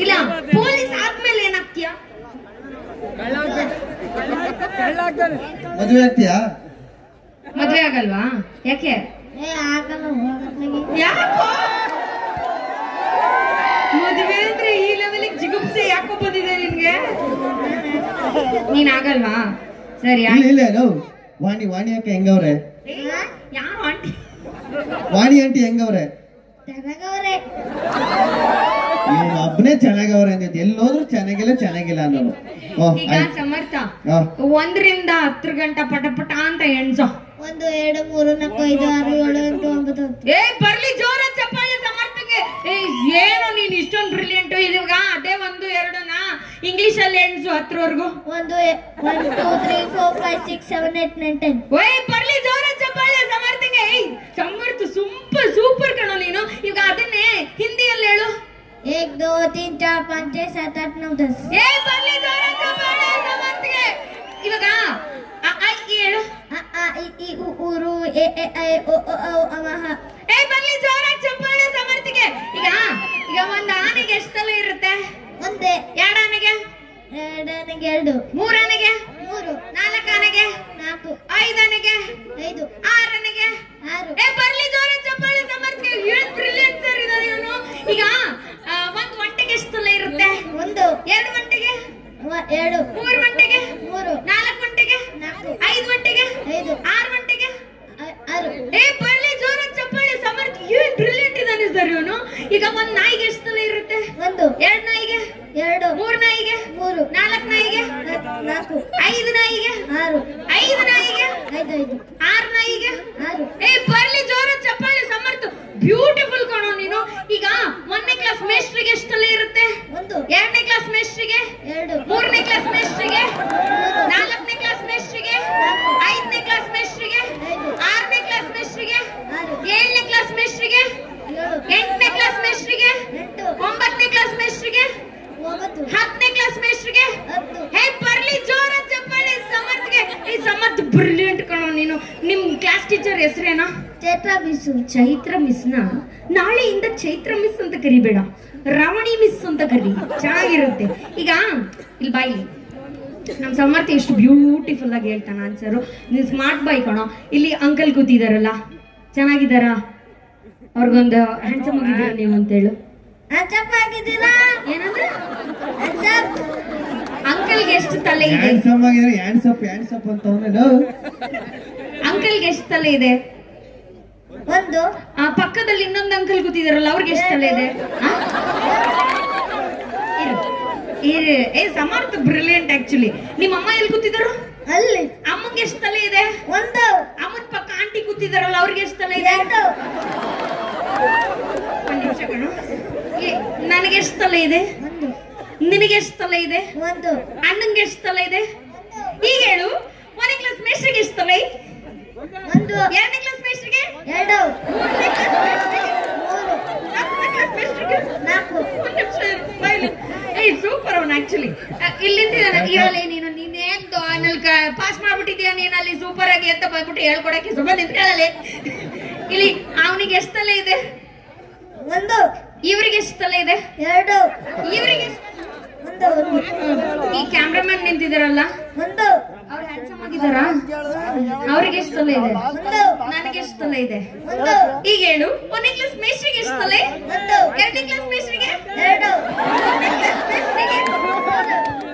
ಇಲ್ಲ, ಪೊಲೀಸ್ ಆದ್ಮೇಲೆ ಏನಾಗ್ತೀಯಾ? ಮದುವೆ ಆಗ್ತೀಯಾ? ಮದ್ವೆ ಆಗಲ್ವಾ? ಯಾಕೆ? ಯಾಕೋ ಮದುವೆ ಅಂದ್ರೆ ಈ ಲೆವೆಲ್ ಜಿಗುಪ್ಸೆ ಯಾಕೋ ಬಂದಿದೆ ನಿನ್ಗೆ? ನೀನ್ ಆಗಲ್ವಾ? ಸರಿ. ಇಲ್ಲ ವಾಣಿ ಯಾಕೆ ಹೆಂಗವ್ರೆ? ಯಾವ ಆಂಟಿ? ವಾಣಿ ಆಂಟಿ ಹೆಂಗವ್ರೆ? ಒಬ್ಬನೇ ಚೆನ್ನಾಗವ್ರೆ ಅಂತ ಎಲ್ಲೋದ್ರು ಚೆನ್ನಾಗಿಲ್ಲ ಅನ್ನೋರು. ಈಗ ಸಮರ್ಥ, 1 ರಿಂದ 10 ಗಂಟೆ ಪಟ ಪಟ ಅಂತ ಎಣ್ಸೋ. 1 2 3 4 5 6 7 8 9 10. ಬರ್ಲಿ ಜೋರ ಚಪ್ಪಾಳೆ ಸಮರ್ಥಕ್ಕೆ. ಏನು ನೀನ್ ಇಷ್ಟೊಂದು ಬ್ರಿಲಿಯಂಟ್? ಇವಾಗ ಅದೇ 1 2 ನ ಇಂಗ್ಲಿಷ್ ಅಲ್ಲಿ ಎಣ್ಸು 10 ವರೆಗೂ. 1 2 3 4 5 6 7 8 9 10. ಬರ್ಲಿ ಜೋರ ಚಪ್ಪಾಳೆ ಸಮರ್ಥಕ್ಕೆ. ಸಮರ್ಥ ಸೂಪರ್ ಕಣೋ ನೀನು. ಈಗ ಅದನ್ನೇ ಹಿಂದಿಯಲ್ಲಿ ಹೇಳು. 1 2 3 4 5 6 7 8 9 10. ಏ ಬರ್ಲಿ ಜೋರ ಚಪ್ಪಾಳೆ ಸಮರ್ಥಿಗೆ. ಇವಾಗ ಅ ಆ ಇ ಹೇಳು. ಅ ಆ ಇ ಈ ಉ ಊ ರು ಎ ಎ ಐ ಓ ಓ ಔ ಅವ ಹ. ಏ ಬರ್ಲಿ ಜೋರ ಚಪ್ಪಾಳೆ ಸಮರ್ಥಿಗೆ. ಈಗ ಒಂದು ಆನೆಗೆ ಎಷ್ಟು ತಲೆ ಇರುತ್ತೆ? ಒಂದೇ. 2 ಆನೆಗೆ? 2 ಆನೆಗೆ 2. 3 ಆನೆಗೆ? 3. 4 ಆನೆಗೆ? 4. 5 ಆನೆಗೆ? 5. 6 ಆನೆಗೆ? 6. ಏ ಬರ್ಲಿ ಜೋರ ಚಪ್ಪಾಳೆ ಸಮರ್ಥಿಗೆ. ಏನು ಬ್ರಿಲಿಯಂಟ್ ಸರ್ ಇದಾರೆ ಇವನು. ಈಗ ಒಂದು ಒಂಟೆಗೆ ಎಷ್ಟು ತಲೆ ಇರುತ್ತೆ? 1. 2 ಗಂಟೆಗೆ? 2. 3 ಗಂಟೆಗೆ? 3. 4 ಗಂಟೆಗೆ? 4. 5 ಗಂಟೆಗೆ? 5. 6 ಗಂಟೆಗೆ? 6. ಏ ಬರ್ಲಿ ಜೋರ ಚಪ್ಪಾಳೆ ಸಮರ್ಥ. ಏನು ಬ್ರಿಲಿಯಂಟ್ ಇದಾನೆ ಸರ್ ಇವನು. ಈಗ ಒಂದು ನಾಯಿಗೆ ಎಷ್ಟು ತಲೆ ಇರುತ್ತೆ? 1. 2 ನಾಯಿಗೆ? 2. 3 ನಾಯಿಗೆ? 3. 4 ನಾಯಿಗೆ? 4. 5 ನಾಯಿಗೆ? 6. 5 ನಾಯಿಗೆ? 5. 6 ನಾಯಿಗೆ? 6. ಏ ಬರ್ಲಿ ಜೋರ ಚಪ್ಪಾಳೆ ಸಮರ್ಥ. ಬ್ಯೂಟಿಫುಲ್ ಕಾಣೋ ನೀನು. ಈಗ 1ನೇ ಕ್ಲಾಸ್ ಮೇಸ್ಟ್ರಿಗೆ ಎಷ್ಟು ತಲೆ ಇರುತ್ತೆ? 1. 2ನೇ ಕ್ಲಾಸ್ ಮೇಸ್ಟ್ರಿಗೆ? 2. 3ನೇ ಕ್ಲಾಸ್ ಮೇಸ್ಟ್ರಿಗೆ? 4ನೇ ಕ್ಲಾಸ್ ಮೇಸ್ಟ್ರಿಗೆ? 5ನೇ ಕ್ಲಾಸ್ ಮೇಸ್ಟ್ರಿಗೆ? 6ನೇ ಕ್ಲಾಸ್ ಮೇಸ್ಟ್ರಿಗೆ? 7ನೇ ಕ್ಲಾಸ್ ಮೇಸ್ಟ್ರಿಗೆ? 8ನೇ ಕ್ಲಾಸ್ ಮೇಸ್ಟ್ರಿಗೆ? 9ನೇ ಕ್ಲಾಸ್ ಮೇಸ್ಟ್ರಿಗೆ? 10ನೇ ಕ್ಲಾಸ್ ಮೇಸ್ಟ್ರಿಗೆ? ಹೇ ಬರ್ಲಿ ಜೋರ ಚಪ್ಪಾಳೆ ಸಮರ್ಥ್ಗೆ. ಈ ಸಮರ್ಥ್ ಬ್ರಿಲಿಯಂಟ್ ಕಣೋ ನೀನು. ನಿಮ್ ಕ್ಲಾಸ್ ಟೀಚರ್ ಹೆಸರೇನಾ? ಚೈತ್ರ ಬಿಸು. ಚೈತ್ರ ಮಿಸ್ನ ನಾಳೆಯಿಂದ ಚೈತ್ರ ಮಿಸ್ ಅಂತ ಕರಿಬೇಡ, ರಮಣಿ ಮಿಸ್ ಅಂತ ಕರಿ, ಚೆನ್ನಾಗಿರುತ್ತೆ. ಈಗ ಇಲ್ಲಿ ಬಾಯ್ಲಿ ನಮ್ ಸಮರ್ಥಿ ಎಷ್ಟು ಬ್ಯೂಟಿಫುಲ್ ಆಗಿ ಹೇಳ್ತಾನ ಆನ್ಸರು. ನೀನ್ ಸ್ಮಾರ್ಟ್ ಬಾಯ್ ಕಣೋ. ಇಲ್ಲಿ ಅಂಕಲ್ ಕೂತಿದಾರಲ್ಲ, ಚೆನ್ನಾಗಿದ್ದಾರ? ಅವ್ರಿಗೊಂದು ಹ್ಯಾಂಡ್ಸಮ್ ಆಗಿದ್ದೀರಾ ನೀವು ಅಂತ ಹೇಳು. ಅಚ್ಚಪ್ಪ ಆಗಿದ್ದೀರಾ? ಏನಂದ್ರೆ ಅಚ್ಚಪ್. ಅಂಕಲ್ಗೆ ಎಷ್ಟು ತಲೆ ಇದೆ? ಹ್ಯಾಂಡ್ಸಮ್ ಆಗಿದ್ರೆ ಹ್ಯಾಂಡ್ಸಪ್ ಅಂತ ಅಂಕಲ್ಗೆ ಎಷ್ಟು ತಲೆ ಇದೆ? 1. ಆ ಪಕ್ಕದಲ್ಲಿ ಇನ್ನೊಂದು ಅಂಕಲ್ ಕೂತಿದಾರಲ್ಲ, ಅವ್ರಿಗೆ ಎಷ್ಟು ತಲೆ ಇದೆ? ಏ ಸಮರ್ಥ ಬ್ರಿಲಿಯಂಟ್ ಆಕ್ಚುಲಿ. ನಿಮ್ಮ ಅಮ್ಮ ಎಲ್ಲಿ ಕೂತಿದ್ರು? ಅಲ್ಲಿ. ಅಮ್ಮಂಗೆ ಎಷ್ಟು ತಲೆ ಇದೆ? 1. ಅಮ್ಮನ ಪಕ್ಕ ಆಂಟಿ ಕೂತಿದಾರಲ್ಲ, ಅವ್ರಿಗೆ ಎಷ್ಟು ತಲೆ ಇದೆ? 2. ಒಂದ್ ನಿಮಿಷ ಕಣು. ನನಗೆ ಎಷ್ಟು ತಲೆ ಇದೆ? 1. ನಿನಗೆ ಎಷ್ಟು ತಲೆ ಇದೆ? 1. ಅಣ್ಣಂಗೆ ಎಷ್ಟು ತಲೆ ಇದೆ? ಈಗ ಹೇಳು. 1ನೇ ಕ್ಲಾಸ್ ಮೇಸ್ಟ್ರಿಗೆ ಎಷ್ಟು ತಲೆ? 1. 2ನೇ ಕ್ಲಾಸ್ ಮೇಸ್ಟ್ರಿಗೆ? 2. 3ನೇ ಕ್ಲಾಸ್ ಮೇಸ್ಟ್ರಿಗೆ? 3. 4ನೇ ಕ್ಲಾಸ್ ಮೇಸ್ಟ್ರಿಗೆ? 4. ಒಂದ್ ನಿಮಿಷ ಬಾಯ್ಲಿ. ಏಯ್ ಸೂಪರ್ ಅವನು ಆಕ್ಚುಲಿ. ಇಲ್ಲಿಂದ ಇರಲಿ ನೀನು. ನೀನೇನ್ ಪಾಸ್ ಮಾಡ್ಬಿಟ್ಟಿದ್ಯಾ ನೀನ್ ಅಲ್ಲಿ ಸೂಪರ್ ಆಗಿ ಅಂತ ಬಂದ್ಬಿಟ್ಟು ಹೇಳ್ಕೊಡಕ್ಕೆ ಸ್ವಲ್ಪ ನಿಂತ್ಕೊಳ್ಳಲಿ. ಇಲ್ಲಿ ಅವನಿಗೆ ಎಷ್ಟು ತಲೆ ಇದೆ? 1. ಇವ್ರಿಗೆ ಎಷ್ಟು ತಲೆ ಇದೆ? 2. ಇವ್ರಿಗೆ 1. ಈ ಕ್ಯಾಮ್ರಾಮನ್ ನಿಂತಿದಾರಲ್ಲ, 1. ಅವ್ರು ಹ್ಯಾಂಡ್ಸಮ್ ಆಗಿದಾರಾ? ಅವ್ರಿಗೆ ಎಷ್ಟು ತಲೆ ಇದೆ? 1. ನನಗೆ ಎಷ್ಟು ತಲೆ ಇದೆ? 1. ಈಗ ಹೇಳು. 1ನೇ ಕ್ಲಾಸ್ ಮೇಸ್ಟ್ರಿಗೆ ಎಷ್ಟು ತಲೆ? 1. 2ನೇ ಕ್ಲಾಸ್ ಮೇಸ್ಟ್ರಿಗೆ? 2. 3ನೇ ಕ್ಲಾಸ್ ಮೇಸ್ಟ್ರಿಗೆ?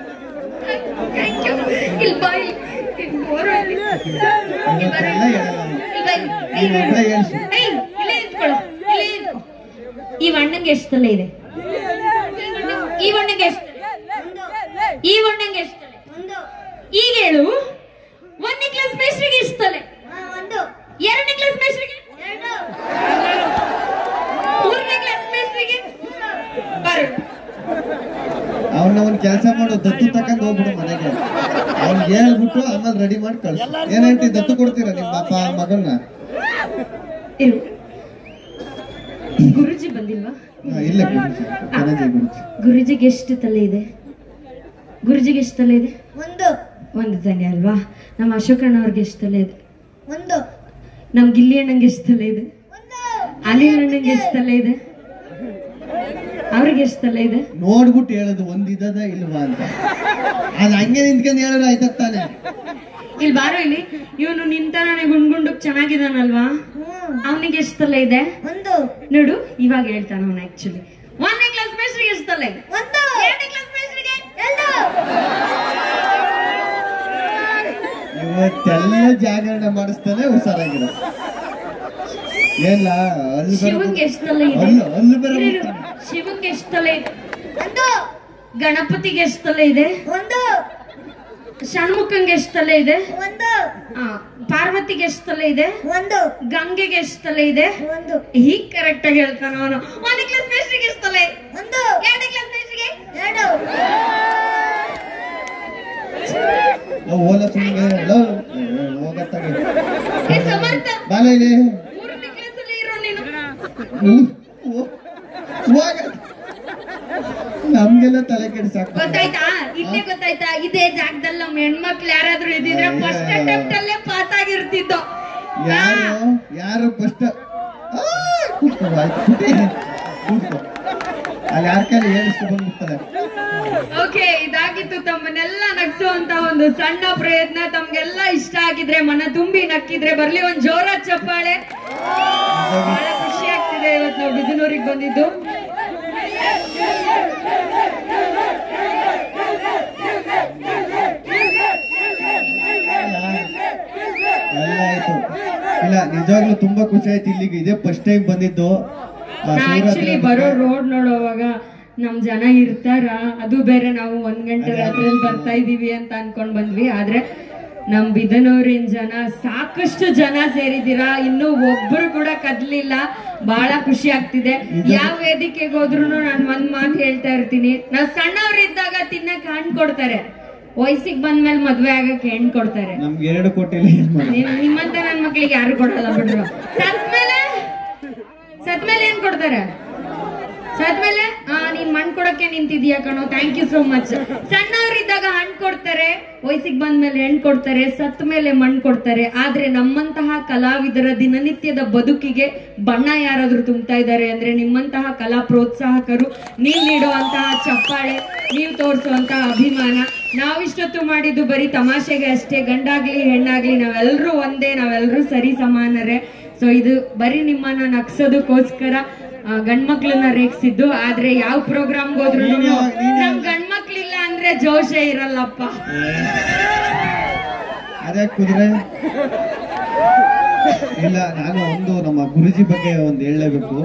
Thank you. ಇಲ್ಲಿ ಬಾಯ್ ಈ ಅಣ್ಣಂಗೆ ಎಷ್ಟು ತಲೆ ಇದೆ? ಈ ಅಣ್ಣಂಗೆ ಎಷ್ಟು? ಈ ಅಣ್ಣಂಗೆ ಎಷ್ಟು ತಲೆ? 1. ಈಗ ಹೇಳು. 1ನೇ ಕ್ಲಾಸ್ ಮೇಸ್ಟ್ರಿಗೆ ಎಷ್ಟು ತಲೆ? 1. 2ನೇ ಕ್ಲಾಸ್ ಮೇಸ್ಟ್ರಿಗೆ? 2. 3ನೇ ಕ್ಲಾಸ್ ಮೇಸ್ಟ್ರಿಗೆ? ಬರು. ಅವ್ನ ಕೆಲಸ ಮಾಡು, ದತ್ತು ತಕೊಂಡ್ ಹೋಗ್ಬಿಡು ಮನೆಗೆ. ಅವ್ನಿಗೆ ಹೇಳ್ಬಿಟ್ಟು ಆಮೇಲೆ ರೆಡಿ ಮಾಡಿ ಕಳ್ಸು. ಏನಂತ ದತ್ತು ಕೊಡ್ತೀರಾ ನಿಮ್ಮ ಅಪ್ಪ ಮಗನ್ನ? ಇರು. ಗುರುಜಿ ಬಂದಿಲ್ವಾ? ಇಲ್ಲ ಗುರುಜಿಗೆ ಎಷ್ಟು ತಲೆ ಇದೆ? ಗುರುಜಿಗೆ ಎಷ್ಟು ತಲೆ ಇದೆ? 1. ಒಂದು ತಲೆ ಅಲ್ವಾ? ನಮ್ಮ ಅಶೋಕಣ್ಣ ಅವ್ರಿಗೆ ಎಷ್ಟು ತಲೆ ಇದೆ? 1. ನಮ್ ಗಿಲ್ಲಿ ಅಣ್ಣಂಗೆ ಎಷ್ಟು ತಲೆ ಇದೆ? ಅಲಿ ಅಣ್ಣಂಗೆ ಎಷ್ಟು ತಲೆ ಇದೆ? ಅವ್ರಿಗೆ ಎಷ್ಟು ತಲೆ ಇದೆ? ನೋಡ್ಬಿಟ್ಟು ಹೇಳೋದು ಒಂದಿದ ಇಲ್ವಾ ಅಂತ. ಅದ್ ಹಂಗೆ ನಿಂತ್ಕೊಂಡು ಹೇಳಿದ್ರೆ ಆಯ್ತಾನೆ. ಇಲ್ಲಿ ಬಾರೋ ಇಲ್ಲಿ. ಇವನು ನಿಂತಾನೆ ಗುಂಡು ಚೆನ್ನಾಗಿದಾನಲ್ವಾ? ಅವನಿಗೆ ಎಷ್ಟು ತಲೆ ಇದೆ? 1. ನೋಡು ಇವಾಗ ಹೇಳ್ತಾನ ಅವನು ಆಕ್ಚುಲಿ. 1ನೇ ಕ್ಲಾಸ್ ಮೇಸ್ಟ್ರಿಗೆ ಎಷ್ಟು ತಲೆ? 1. 2ನೇ ಕ್ಲಾಸ್ ಮೇಸ್ಟ್ರಿಗೆ? 2. ಇವತ್ತೆಲ್ಲ ಜಾಗರಣೆ ಮಾಡಿಸ್ತಾನೆ ಹುಷಾರಾಗಿರೋ. ಏನಿಲ್ಲ ಶಿವಂಗೆ ಎಷ್ಟು ತಲೆ ಇದೆ? ಶಿವಂಗೆ ಎಷ್ಟು ತಲೆ ಇದೆ? 1. ಗಣಪತಿಗೆ ಎಷ್ಟು ತಲೆ ಇದೆ? 1. ಷಣ್ಮುಖಂಗೆ ಎಷ್ಟು ತಲೆ ಇದೆ? 1. ಪಾರ್ವತಿಗೆ ಎಷ್ಟು ತಲೆ ಇದೆ? 1. ಗಂಗೆಗೆ ಎಷ್ಟು ತಲೆ ಇದೆ? 1. ಹೀಗ್ ಕರೆಕ್ಟ್ ಆಗಿ ಹೇಳ್ತಾನ ಅವನು. 1ನೇ ಕ್ಲಾಸ್ ಮೇಸ್ಟ್ರಿಗೆ ಎಷ್ಟು ತಲೆ? 1. 2ನೇ ಕ್ಲಾಸ್ ಮೇಸ್ಟ್ರಿಗೆ? 2. ಓಲ ಸುಮ್ಮನೆ ಹೋಗತ್ತಾಗೆ ಸಮರ್ಥ ಬಾಲ ಇಲ್ಲಿ 3ನೇ ಕ್ಲಾಸ್ ಅಲ್ಲಿ ಇರೋ ನೀನು. ನಮ್ಗೆಲ್ಲ ತಲೆ ಕೆಡಿಸಾಕ ಗೊತ್ತಾಯ್ತಾ? ಇಲ್ಲೇ ಗೊತ್ತಾಯ್ತಾ? ಇದೇ ಜಾಗದಲ್ಲಿ ನಮ್ಮ ಹೆಣ್ಮಕ್ಳು ಯಾರಾದ್ರೂ ಇದ್ದಿದ್ರೆ ಫಸ್ಟ್ ಅಟೆಂಪ್ಟ್ ಅಲ್ಲೇ ಪಾಸ್ ಆಗಿರ್ತಿದ್ದೋ. ಯಾರು ಫಸ್ಟ್ ಅಲ್ಲಿ ಯಾರ ಕೈಲಿ ಹೇಳಿಸ್ಕೊಂಡು ಬಂದ್ಬಿಡ್ತಾರೆ. ಓಕೆ, ಇದಾಗಿತ್ತು ತಮ್ಮನ್ನೆಲ್ಲ ನಗ್ಸುವಂತ ಒಂದು ಸಣ್ಣ ಪ್ರಯತ್ನ. ತಮ್ಗೆಲ್ಲ ಇಷ್ಟ ಆಗಿದ್ರೆ, ಮನ ತುಂಬಿ ನಕ್ಕಿದ್ರೆ ಬರ್ಲಿ ಒಂದ್ ಜೋರಾದ ಚಪ್ಪಾಳೆ. ಬಹಳ ಖುಷಿ ಆಗ್ತಿದೆ ಇವತ್ತು ನಾವು ಬಿದನೂರಿಗೆ ಬಂದಿದ್ದು. ಎಲ್ಲ ಆಯ್ತು. ಇಲ್ಲ ನಿಜವಾಗ್ಲೂ ತುಂಬಾ ಖುಷಿ ಆಯ್ತು. ಇಲ್ಲಿಗೆ ಇದೇ ಫಸ್ಟ್ ಟೈಮ್ ಬಂದಿದ್ದು. ಆಕ್ಚುಲಿ ಬರೋ ರೋಡ್ ನೋಡುವಾಗ ನಮ್ ಜನ ಇರ್ತಾರ, ಅದು ಬೇರೆ ನಾವು 1 ಗಂಟೆ ರಾತ್ರಿಯಲ್ಲಿ ಬರ್ತಾ ಇದೀವಿ ಅಂತ ಅನ್ಕೊಂಡ್ ಬಂದ್ವಿ. ಆದ್ರೆ ನಮ್ ಬಿದನೂರಿನ ಜನ ಸಾಕಷ್ಟು ಜನ ಸೇರಿದ್ದೀರಾ, ಇನ್ನೂ ಒಬ್ರು ಕೂಡ ಕದ್ಲಿಲ್ಲ. ಬಹಳ ಖುಷಿ ಆಗ್ತಿದೆ. ಯಾವ ವೇದಿಕೆಗೆ ಹೋದ್ರು ನಾನು ಒಂದ್ ಮಾತು ಹೇಳ್ತಾ ಇರ್ತೀನಿ, ನಾವ್ ಸಣ್ಣವ್ರಿದ್ದಾಗ ತಿನ್ನಕ್ ಹಣ್ಣು ಕೊಡ್ತಾರೆ, ವಯಸ್ಸಿಗೆ ಬಂದ್ಮೇಲೆ ಮದ್ವೆ ಆಗಕ್ಕೆ ಹೆಣ್ಣು ಕೊಡ್ತಾರೆ. ನಮ್ಗೆ 2 ಕೋಟಿ ನಿಮ್ಮಂತ ನನ್ ಮಕ್ಳಿಗೆ ಯಾರು ಕೊಡಲ್ಲ ಬಿಡ್ರು. ಸತ್ಮೇಲೆ ಏನ್ ಕೊಡ್ತಾರೆ? ಸತ್ಮೇಲೆ ನೀನ್ ಮಣ್ಣು ಕೊಡಕ್ಕೆ ನಿಂತಿದ್ಯಾ ಕಣೋ, ಥ್ಯಾಂಕ್ ಯು ಸೋ ಮಚ್. ಸಣ್ಣವ್ರಿದ್ದಾಗ ಹಣ್ಣು ಕೊಡ್ತಾರೆ, ವಯಸ್ಸಿಗೆ ಬಂದ್ಮೇಲೆ ಹೆಣ್ಣು ಕೊಡ್ತಾರೆ, ಸತ್ ಮೇಲೆ ಮಣ್ಣು ಕೊಡ್ತಾರೆ. ಆದ್ರೆ ನಮ್ಮಂತಹ ಕಲಾವಿದರ ದಿನನಿತ್ಯದ ಬದುಕಿಗೆ ಬಣ್ಣ ಯಾರಾದ್ರೂ ತುಂಬ್ತಾ ಇದ್ದಾರೆ ಅಂದ್ರೆ ನಿಮ್ಮಂತಹ ಕಲಾ ಪ್ರೋತ್ಸಾಹಕರು, ನೀವ್ ನೀಡುವಂತಹ ಚಪ್ಪಾಳೆ, ನೀವು ತೋರಿಸುವಂತಹ ಅಭಿಮಾನ. ನಾವಿಷ್ಟೊತ್ತು ಮಾಡಿದ್ದು ಬರೀ ತಮಾಷೆಗೆ ಅಷ್ಟೇ. ಗಂಡಾಗ್ಲಿ ಹೆಣ್ಣಾಗ್ಲಿ ನಾವೆಲ್ಲರೂ ಒಂದೇ, ನಾವೆಲ್ಲರೂ ಸರಿ ಸಮಾನರೇ. ಸೊ ಇದು ಬರೀ ನಿಮ್ಮನ್ನ ನಗ್ಸೋದಕ್ಕೋಸ್ಕರ ಗಂಡ್ಮಕ್ಳನ್ನ ರೇಗಿಸಿದ್ದು. ಆದ್ರೆ ಯಾವ ಪ್ರೋಗ್ರಾಮ್ಗೆ ಹೋದ್ರು ನಮ್ ಗಂಡ್ಮಕ್ಳಿಲ್ಲ ಅಂದ್ರೆ ಜೋಶೇ ಇರಲ್ಲಪ್ಪ. ಅದೇ ಕುದುರೆ ಇಲ್ಲ. ನಾನು ನಮ್ಮ ಗುರುಜಿ ಬಗ್ಗೆ ಒಂದು ಹೇಳಲೇಬೇಕು.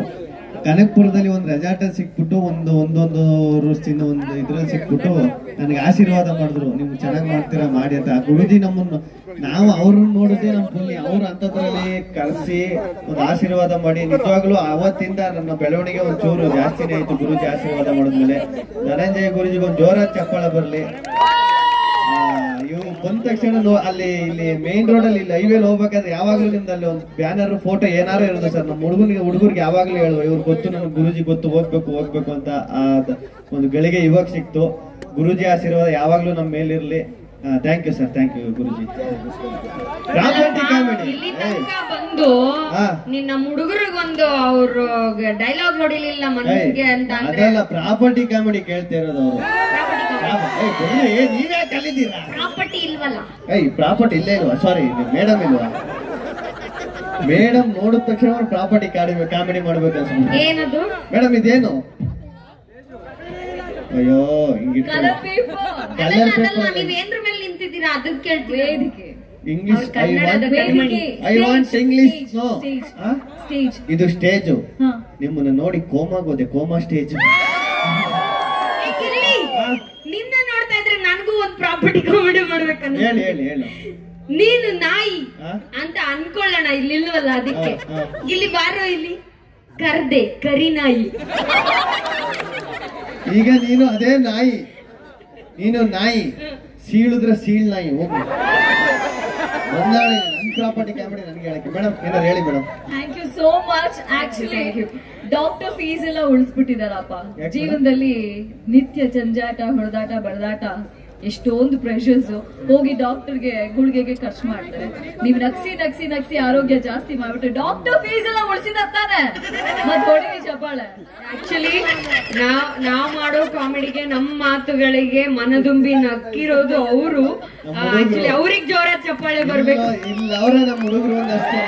ಕನಕಪುರದಲ್ಲಿ ಒಂದು ರೆಸಾರ್ಟ್ ಸಿಕ್ಬಿಟ್ಟು ಒಂದೊಂದು ವರ್ಷದಿಂದ ಒಂದು ಇದ್ರಲ್ಲಿ ಸಿಕ್ಬಿಟ್ಟು ನನಗೆ ಆಶೀರ್ವಾದ ಮಾಡಿದ್ರು, ನೀವು ಚೆನ್ನಾಗಿ ಮಾಡ್ತೀರಾ ಮಾಡಿ ಅಂತ. ಗುರುಜಿ ನಮ್ಮನ್ನು, ನಾವು ಅವ್ರನ್ನ ನೋಡಿದ್ರೆ ನಮ್ಮ ಪುಣ್ಯ. ಅವ್ರು ಅಂತದ್ರಲ್ಲಿ ಕರೆಸಿ ಒಂದು ಆಶೀರ್ವಾದ ಮಾಡಿ, ನಿಜವಾಗ್ಲೂ ಅವತ್ತಿಂದ ನನ್ನ ಬೆಳವಣಿಗೆ ಒಂಚೂರು ಜಾಸ್ತಿನೇ ಆಯ್ತು ಗುರುಜಿ ಆಶೀರ್ವಾದ ಮಾಡಿದ್ಮೇಲೆ. ಧನಂಜಯ ಗುರುಜಿಗೆ ಒಂದು ಜೋರಾದ ಚಪ್ಪಾಳ ಬರ್ಲಿ. ಇವು ಬಂದ ತಕ್ಷಣ ಇಲ್ಲಿ ಮೇನ್ ರೋಡ್ ಅಲ್ಲಿ ಹೈವೇಲಿ ಹೋಗ್ಬೇಕಾದ್ರೆ ಯಾವಾಗ್ಲೂ ನಿಮ್ದು ಅಲ್ಲಿ ಒಂದು ಬ್ಯಾನರ್ ಫೋಟೋ ಏನಾರು ಇರೋದು ಸರ್. ನಮ್ಮ ಹುಡುಗರಿಗೆ ಯಾವಾಗ್ಲೂ ಹೇಳುವ, ಇವ್ರು ಗೊತ್ತು, ನನಗೆ ಗುರುಜಿ ಗೊತ್ತು, ಹೋಗ್ಬೇಕು ಅಂತ ಒಂದು ಗಳಿಗೆ ಇವಾಗ ಸಿಕ್ತು. ಗುರುಜಿ ಆಶೀರ್ವಾದ ಯಾವಾಗ್ಲೂ ನಮ್ಮ ಮೇಲಿರ್ಲಿ. Thank you sir, thank you Guruji. ಬಂದು ನಿನ್ನ ಹುಡುಗರಿಗೊಂದು ಅವ್ರು ಡೈಲಾಗ್ ಹೊಡಿಲಿಲ್ಲ ಮನಸ್ಸಿಗೆ ಅಂತ ಅದೆಲ್ಲ ಪ್ರಾಪರ್ಟಿ ಕಾಮಿಡಿ ಕೇಳ್ತಾ ಇರೋದು ಅವರು. ನೀವೇ ಕಲಿದೀರಾ? ಪ್ರಾಪರ್ಟಿ ಇಲ್ವಲ್ಲ? ಪ್ರಾಪರ್ಟಿ ಇಲ್ಲೇ ಇಲ್ವಾ? ಸಾರಿ, ಮೇಡಮ್ ಇಲ್ವಾ? ಮೇಡಮ್ ನೋಡಿದ ತಕ್ಷಣ ಅವ್ರು ಪ್ರಾಪರ್ಟಿ ಕಾಮಿಡಿ ಮಾಡ್ಬೇಕು ಅನ್ಸುತ್ತೆ. ಏನದು ಮೇಡಮ್? ಇದೇನು? ಅಯ್ಯೋ, ನೀವೇನ್ರ ಮೇಲೆ ನಿಂತಿದ್ದೀರಾ ಅದಕ್ಕೆ ಕೇಳ್ತೀವಿ. English I want English. ಇದು ಸ್ಟೇಜು. ನಿಮ್ಮನ್ನ ನೋಡಿ ಕೋಮಾಗೋದೆ, ಕೋಮಾ ಸ್ಟೇಜ್. ನಿನ್ನ ನೋಡ್ತಾ ಇದ್ರೆ ನನಗೂ ಒಂದ್ ಪ್ರಾಪರ್ಟಿ ಕಾಮಿಡಿ ಮಾಡ್ಬೇಕನ್ನ. ಹೇಳಿ. ನೀನು ನಾಯಿ ಅಂತ ಅನ್ಕೊಳ್ಳೋಣ, ಇಲ್ಲಿಲ್ವಲ್ಲ ಅದಕ್ಕೆ. ಇಲ್ಲಿ ಬಾರೋ, ಇಲ್ಲಿ ಕರ್ದೆ ಕರಿ ನಾಯಿ. ಈಗ ನೀನು ಅದೇ ನಾಯಿ, ನೀನು ನಾಯಿ ಸೀಳಿದ್ರೆ ಸೀಳ್ ನಾಯಿ. ಹೋಗಿ ನನ್ ಪ್ರಾಪರ್ಟಿ ಕಾಮಿಡಿ ನನಗೆ ಹೇಳಕ್ಕೆ. ಮೇಡಮ್ ಏನಾರು ಹೇಳಿ madam. Thank you so much. Actually doctor fees ಎಲ್ಲ ಉಳಿಸ್ಬಿಟ್ಟಿದಾರಪ್ಪ. ಜೀವನದಲ್ಲಿ ನಿತ್ಯ ಜಂಜಾಟ, ಹೊಡೆದಾಟ, ಬಡದಾಟ, ಎಷ್ಟೊಂದು ಪ್ರೆಷರ್ಸ್. ಹೋಗಿ ಡಾಕ್ಟರ್ಗೆ ಗುಳಿಗೆಗೆ ಖರ್ಚು ಮಾಡ್ತಾರೆ. ನೀವು ನಗ್ಸಿ ಆರೋಗ್ಯ ಜಾಸ್ತಿ ಮಾಡ್ಬಿಟ್ಟು ಡಾಕ್ಟರ್ ಫೀಸ್ ಎಲ್ಲ ಉಳಿಸಿದಾನೆ. ಮತ್ ಹೊಡಿವಿ ಚಪ್ಪಾಳೆ. ಆಕ್ಚುಲಿ ನಾವ್ ಮಾಡೋ ಕಾಮಿಡಿಗೆ, ನಮ್ಮ ಮಾತುಗಳಿಗೆ ಮನದುಂಬಿ ನಕ್ಕಿರೋದು ಅವರು. ಆಕ್ಚುಲಿ ಅವ್ರಿಗೆ ಜೋರಾದ ಚಪ್ಪಾಳೆ ಬರ್ಬೇಕು. ಇಲ್ಲ, ಅವರ ನಮ್ಮ ಹುಡುಗರು ಒಂದಷ್ಟೇ.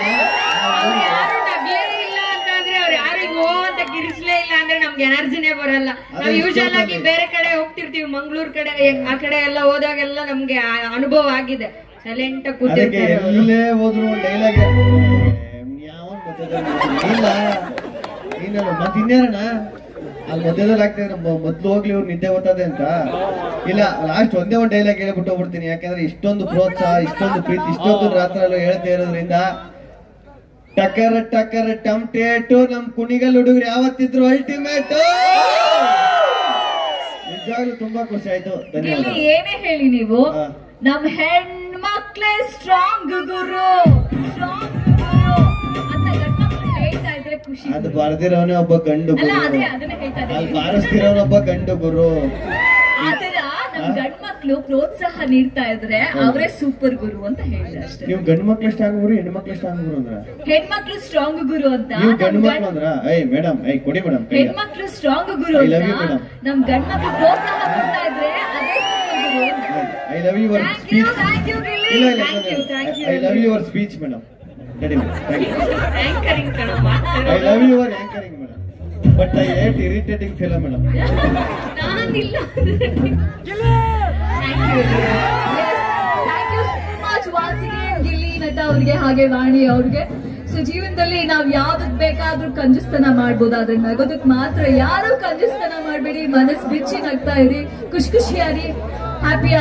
ಯಾರು ನಗ್ಲೇ ಇಲ್ಲ ಅಂತಂದ್ರೆ, ಅವ್ರು ಯಾರಿಗೂ ಓ ಅಂತ ಕಿರಿಸ್ಲೇ ಇಲ್ಲ ಅಂದ್ರೆ ನಮ್ಗೆ ಎನರ್ಜಿನೇ ಬರಲ್ಲ. ನಾವ್ ಯೂಶಲ್ ಆಗಿ ಬೇರೆ ಕಡೆ ಹೋಗ್ತಿರ್ತೀವಿ, ಮಂಗ್ಳೂರ್ ಕಡೆ, ಆ ಕಡೆ ಎಲ್ಲ ಹೋದಾಗೆಲ್ಲ ನಮ್ಗೆ ಅನುಭವ ಆಗಿದೆ. ಸೈಲೆಂಟ್ ಆಗಿ ಕೂತಿರ್ತಾರೆ. ಎಲ್ಲೇ ಹೋದ್ರು ಡೈಲಾಗ್ ಇಲ್ಲ ಮತ್ತೆ ಇನ್ನೇನಣ್ಣ ಅಲ್ಲಿ ಮಧ್ಯದಲ್ಲಿ ಆಗ್ತಿದ್ರೆ ಮೊದ್ಲು ಹೋಗ್ಲಿ ಇವ್ರು ನಿದ್ದೆ ಬರ್ತದೆ ಅಂತ. ಇಲ್ಲ, ಲಾಸ್ಟ್ ಒಂದೇ ಒಂದು ಡೈಲಾಗ್ ಹೇಳ್ಬಿಟ್ಟು ಹೋಗ್ಬಿಡ್ತೀನಿ. ಯಾಕಂದ್ರೆ ಇಷ್ಟೊಂದು ಪ್ರೋತ್ಸಾಹ, ಇಷ್ಟೊಂದು ಪ್ರೀತಿ, ಇಷ್ಟೊಂದು ರಾತ್ರಿ ಹೇಳ್ತಾ ಇರೋದ್ರಿಂದ. ಟಕ್ಕರ ಟಮ್ಟೇಟು ನಮ್ ಕುಣಿಗಲ್ ಹುಡುಗರು ಯಾವತ್ತಿದ್ರು ಅಲ್ಟಿಮೇಟ್. ನಿಜವಾಗ್ಲೂ ತುಂಬಾ ಖುಷಿ ಆಯ್ತು. ಇಲ್ಲಿ ಏನೇ ಹೇಳಿ ನೀವು, ನಮ್ ಹೆಣ್ಮಕ್ಳೇ ಸ್ಟ್ರಾಂಗ್ ಗುರು, ಸ್ಟ್ರಾಂಗ್ ಗುರು ಅಂತ ಗಂಡ್ಮಕ್ಳು ಹೇಳ್ತಾ ಇದ್ರೆ ಖುಷಿ ಅದು ಗುರು. ಬರ್ದಿರೋನೇ ಒಬ್ಬ ಗಂಡು ಅಲ್ಲ ಗುರು. ಅದನ್ನೇ ಹೇಳ್ತಾ ಅಲ್ಲಿ ಇದ್ದೀನಿ. ಬಾರಿಸ್ತಿರೋನೊಬ್ಬ ಗಂಡು ಗುರು. ಆತರ ನಮ್ ಗಂಡ್ ಮಕ್ಳು ಪ್ರೋತ್ಸಾಹ ನೀಡ್ತಾ ಇದ್ರೆ ಅವರೇ ಸೂಪರ್ ಗುರು ಅಂತ ಹೇಳಿದೆ ಅಷ್ಟೇ. ನೀವು ಗಂಡು ಮಕ್ಳು ಸ್ಟ್ರಾಂಗ್ ಗುರು, ಹೆಣ್ಣು ಮಕ್ಳು ಸ್ಟ್ರಾಂಗ್ ಗುರು ಅಂದ್ರ? ಹೆಣ್ಮಕ್ಳು ಸ್ಟ್ರಾಂಗ್ ಗುರು ಅಂತ. ನೀವು ಗಂಡು ಮಕ್ಳು ಅಂದ್ರ? ಮೇಡಮ್ ಕೊಡಿ ಮೇಡಮ್. ಹೆಣ್ಮಕ್ಳು ಸ್ಟ್ರಾಂಗ್ ಗುರು I love ಅಂತ. you, madam. ನಮ್ ಗಂಡ್ ಮಕ್ಳು ಪ್ರೋತ್ಸಾಹ ಕೊಡ್ತಾ ಇದ್ರೆ ಅದೇ ಸೂಪರ್ ಗುರು ಅಂತ. I love your thank speech. You thank you Gilli. ಇಲ್ಲ ಇಲ್ಲ thank you thank you. I love your speech madam. Ready madam. Thank you. Anchoring ಕಣಮ್ಮ. I love your anchoring madam. But I hate irritating film madam. ನಾನಿಲ್ಲ. Thank you so much once again Gilli ನಟ ಅವ್ರಿಗೆ ಹಾಗೆ ವಾಣಿ ಅವ್ರಿಗೆ. So ಜೀವನದಲ್ಲಿ ನಾವ್ ಯಾವ್ದಕ್ ಬೇಕಾದ್ರೂ ಕಂಜುಸ್ತನ ಮಾಡ್ಬೋದು, ಆದ್ರೆ ನಗೋದಕ್ ಮಾತ್ರ ಯಾರು ಕಂಜುಸ್ತನ ಮಾಡ್ಬೇಡಿ. ಮನಸ್ ಬಿಚ್ಚಿ ನಗ್ತಾ ಇರಿ, ಖುಷಿಯಾಗಿ ಹ್ಯಾಪಿ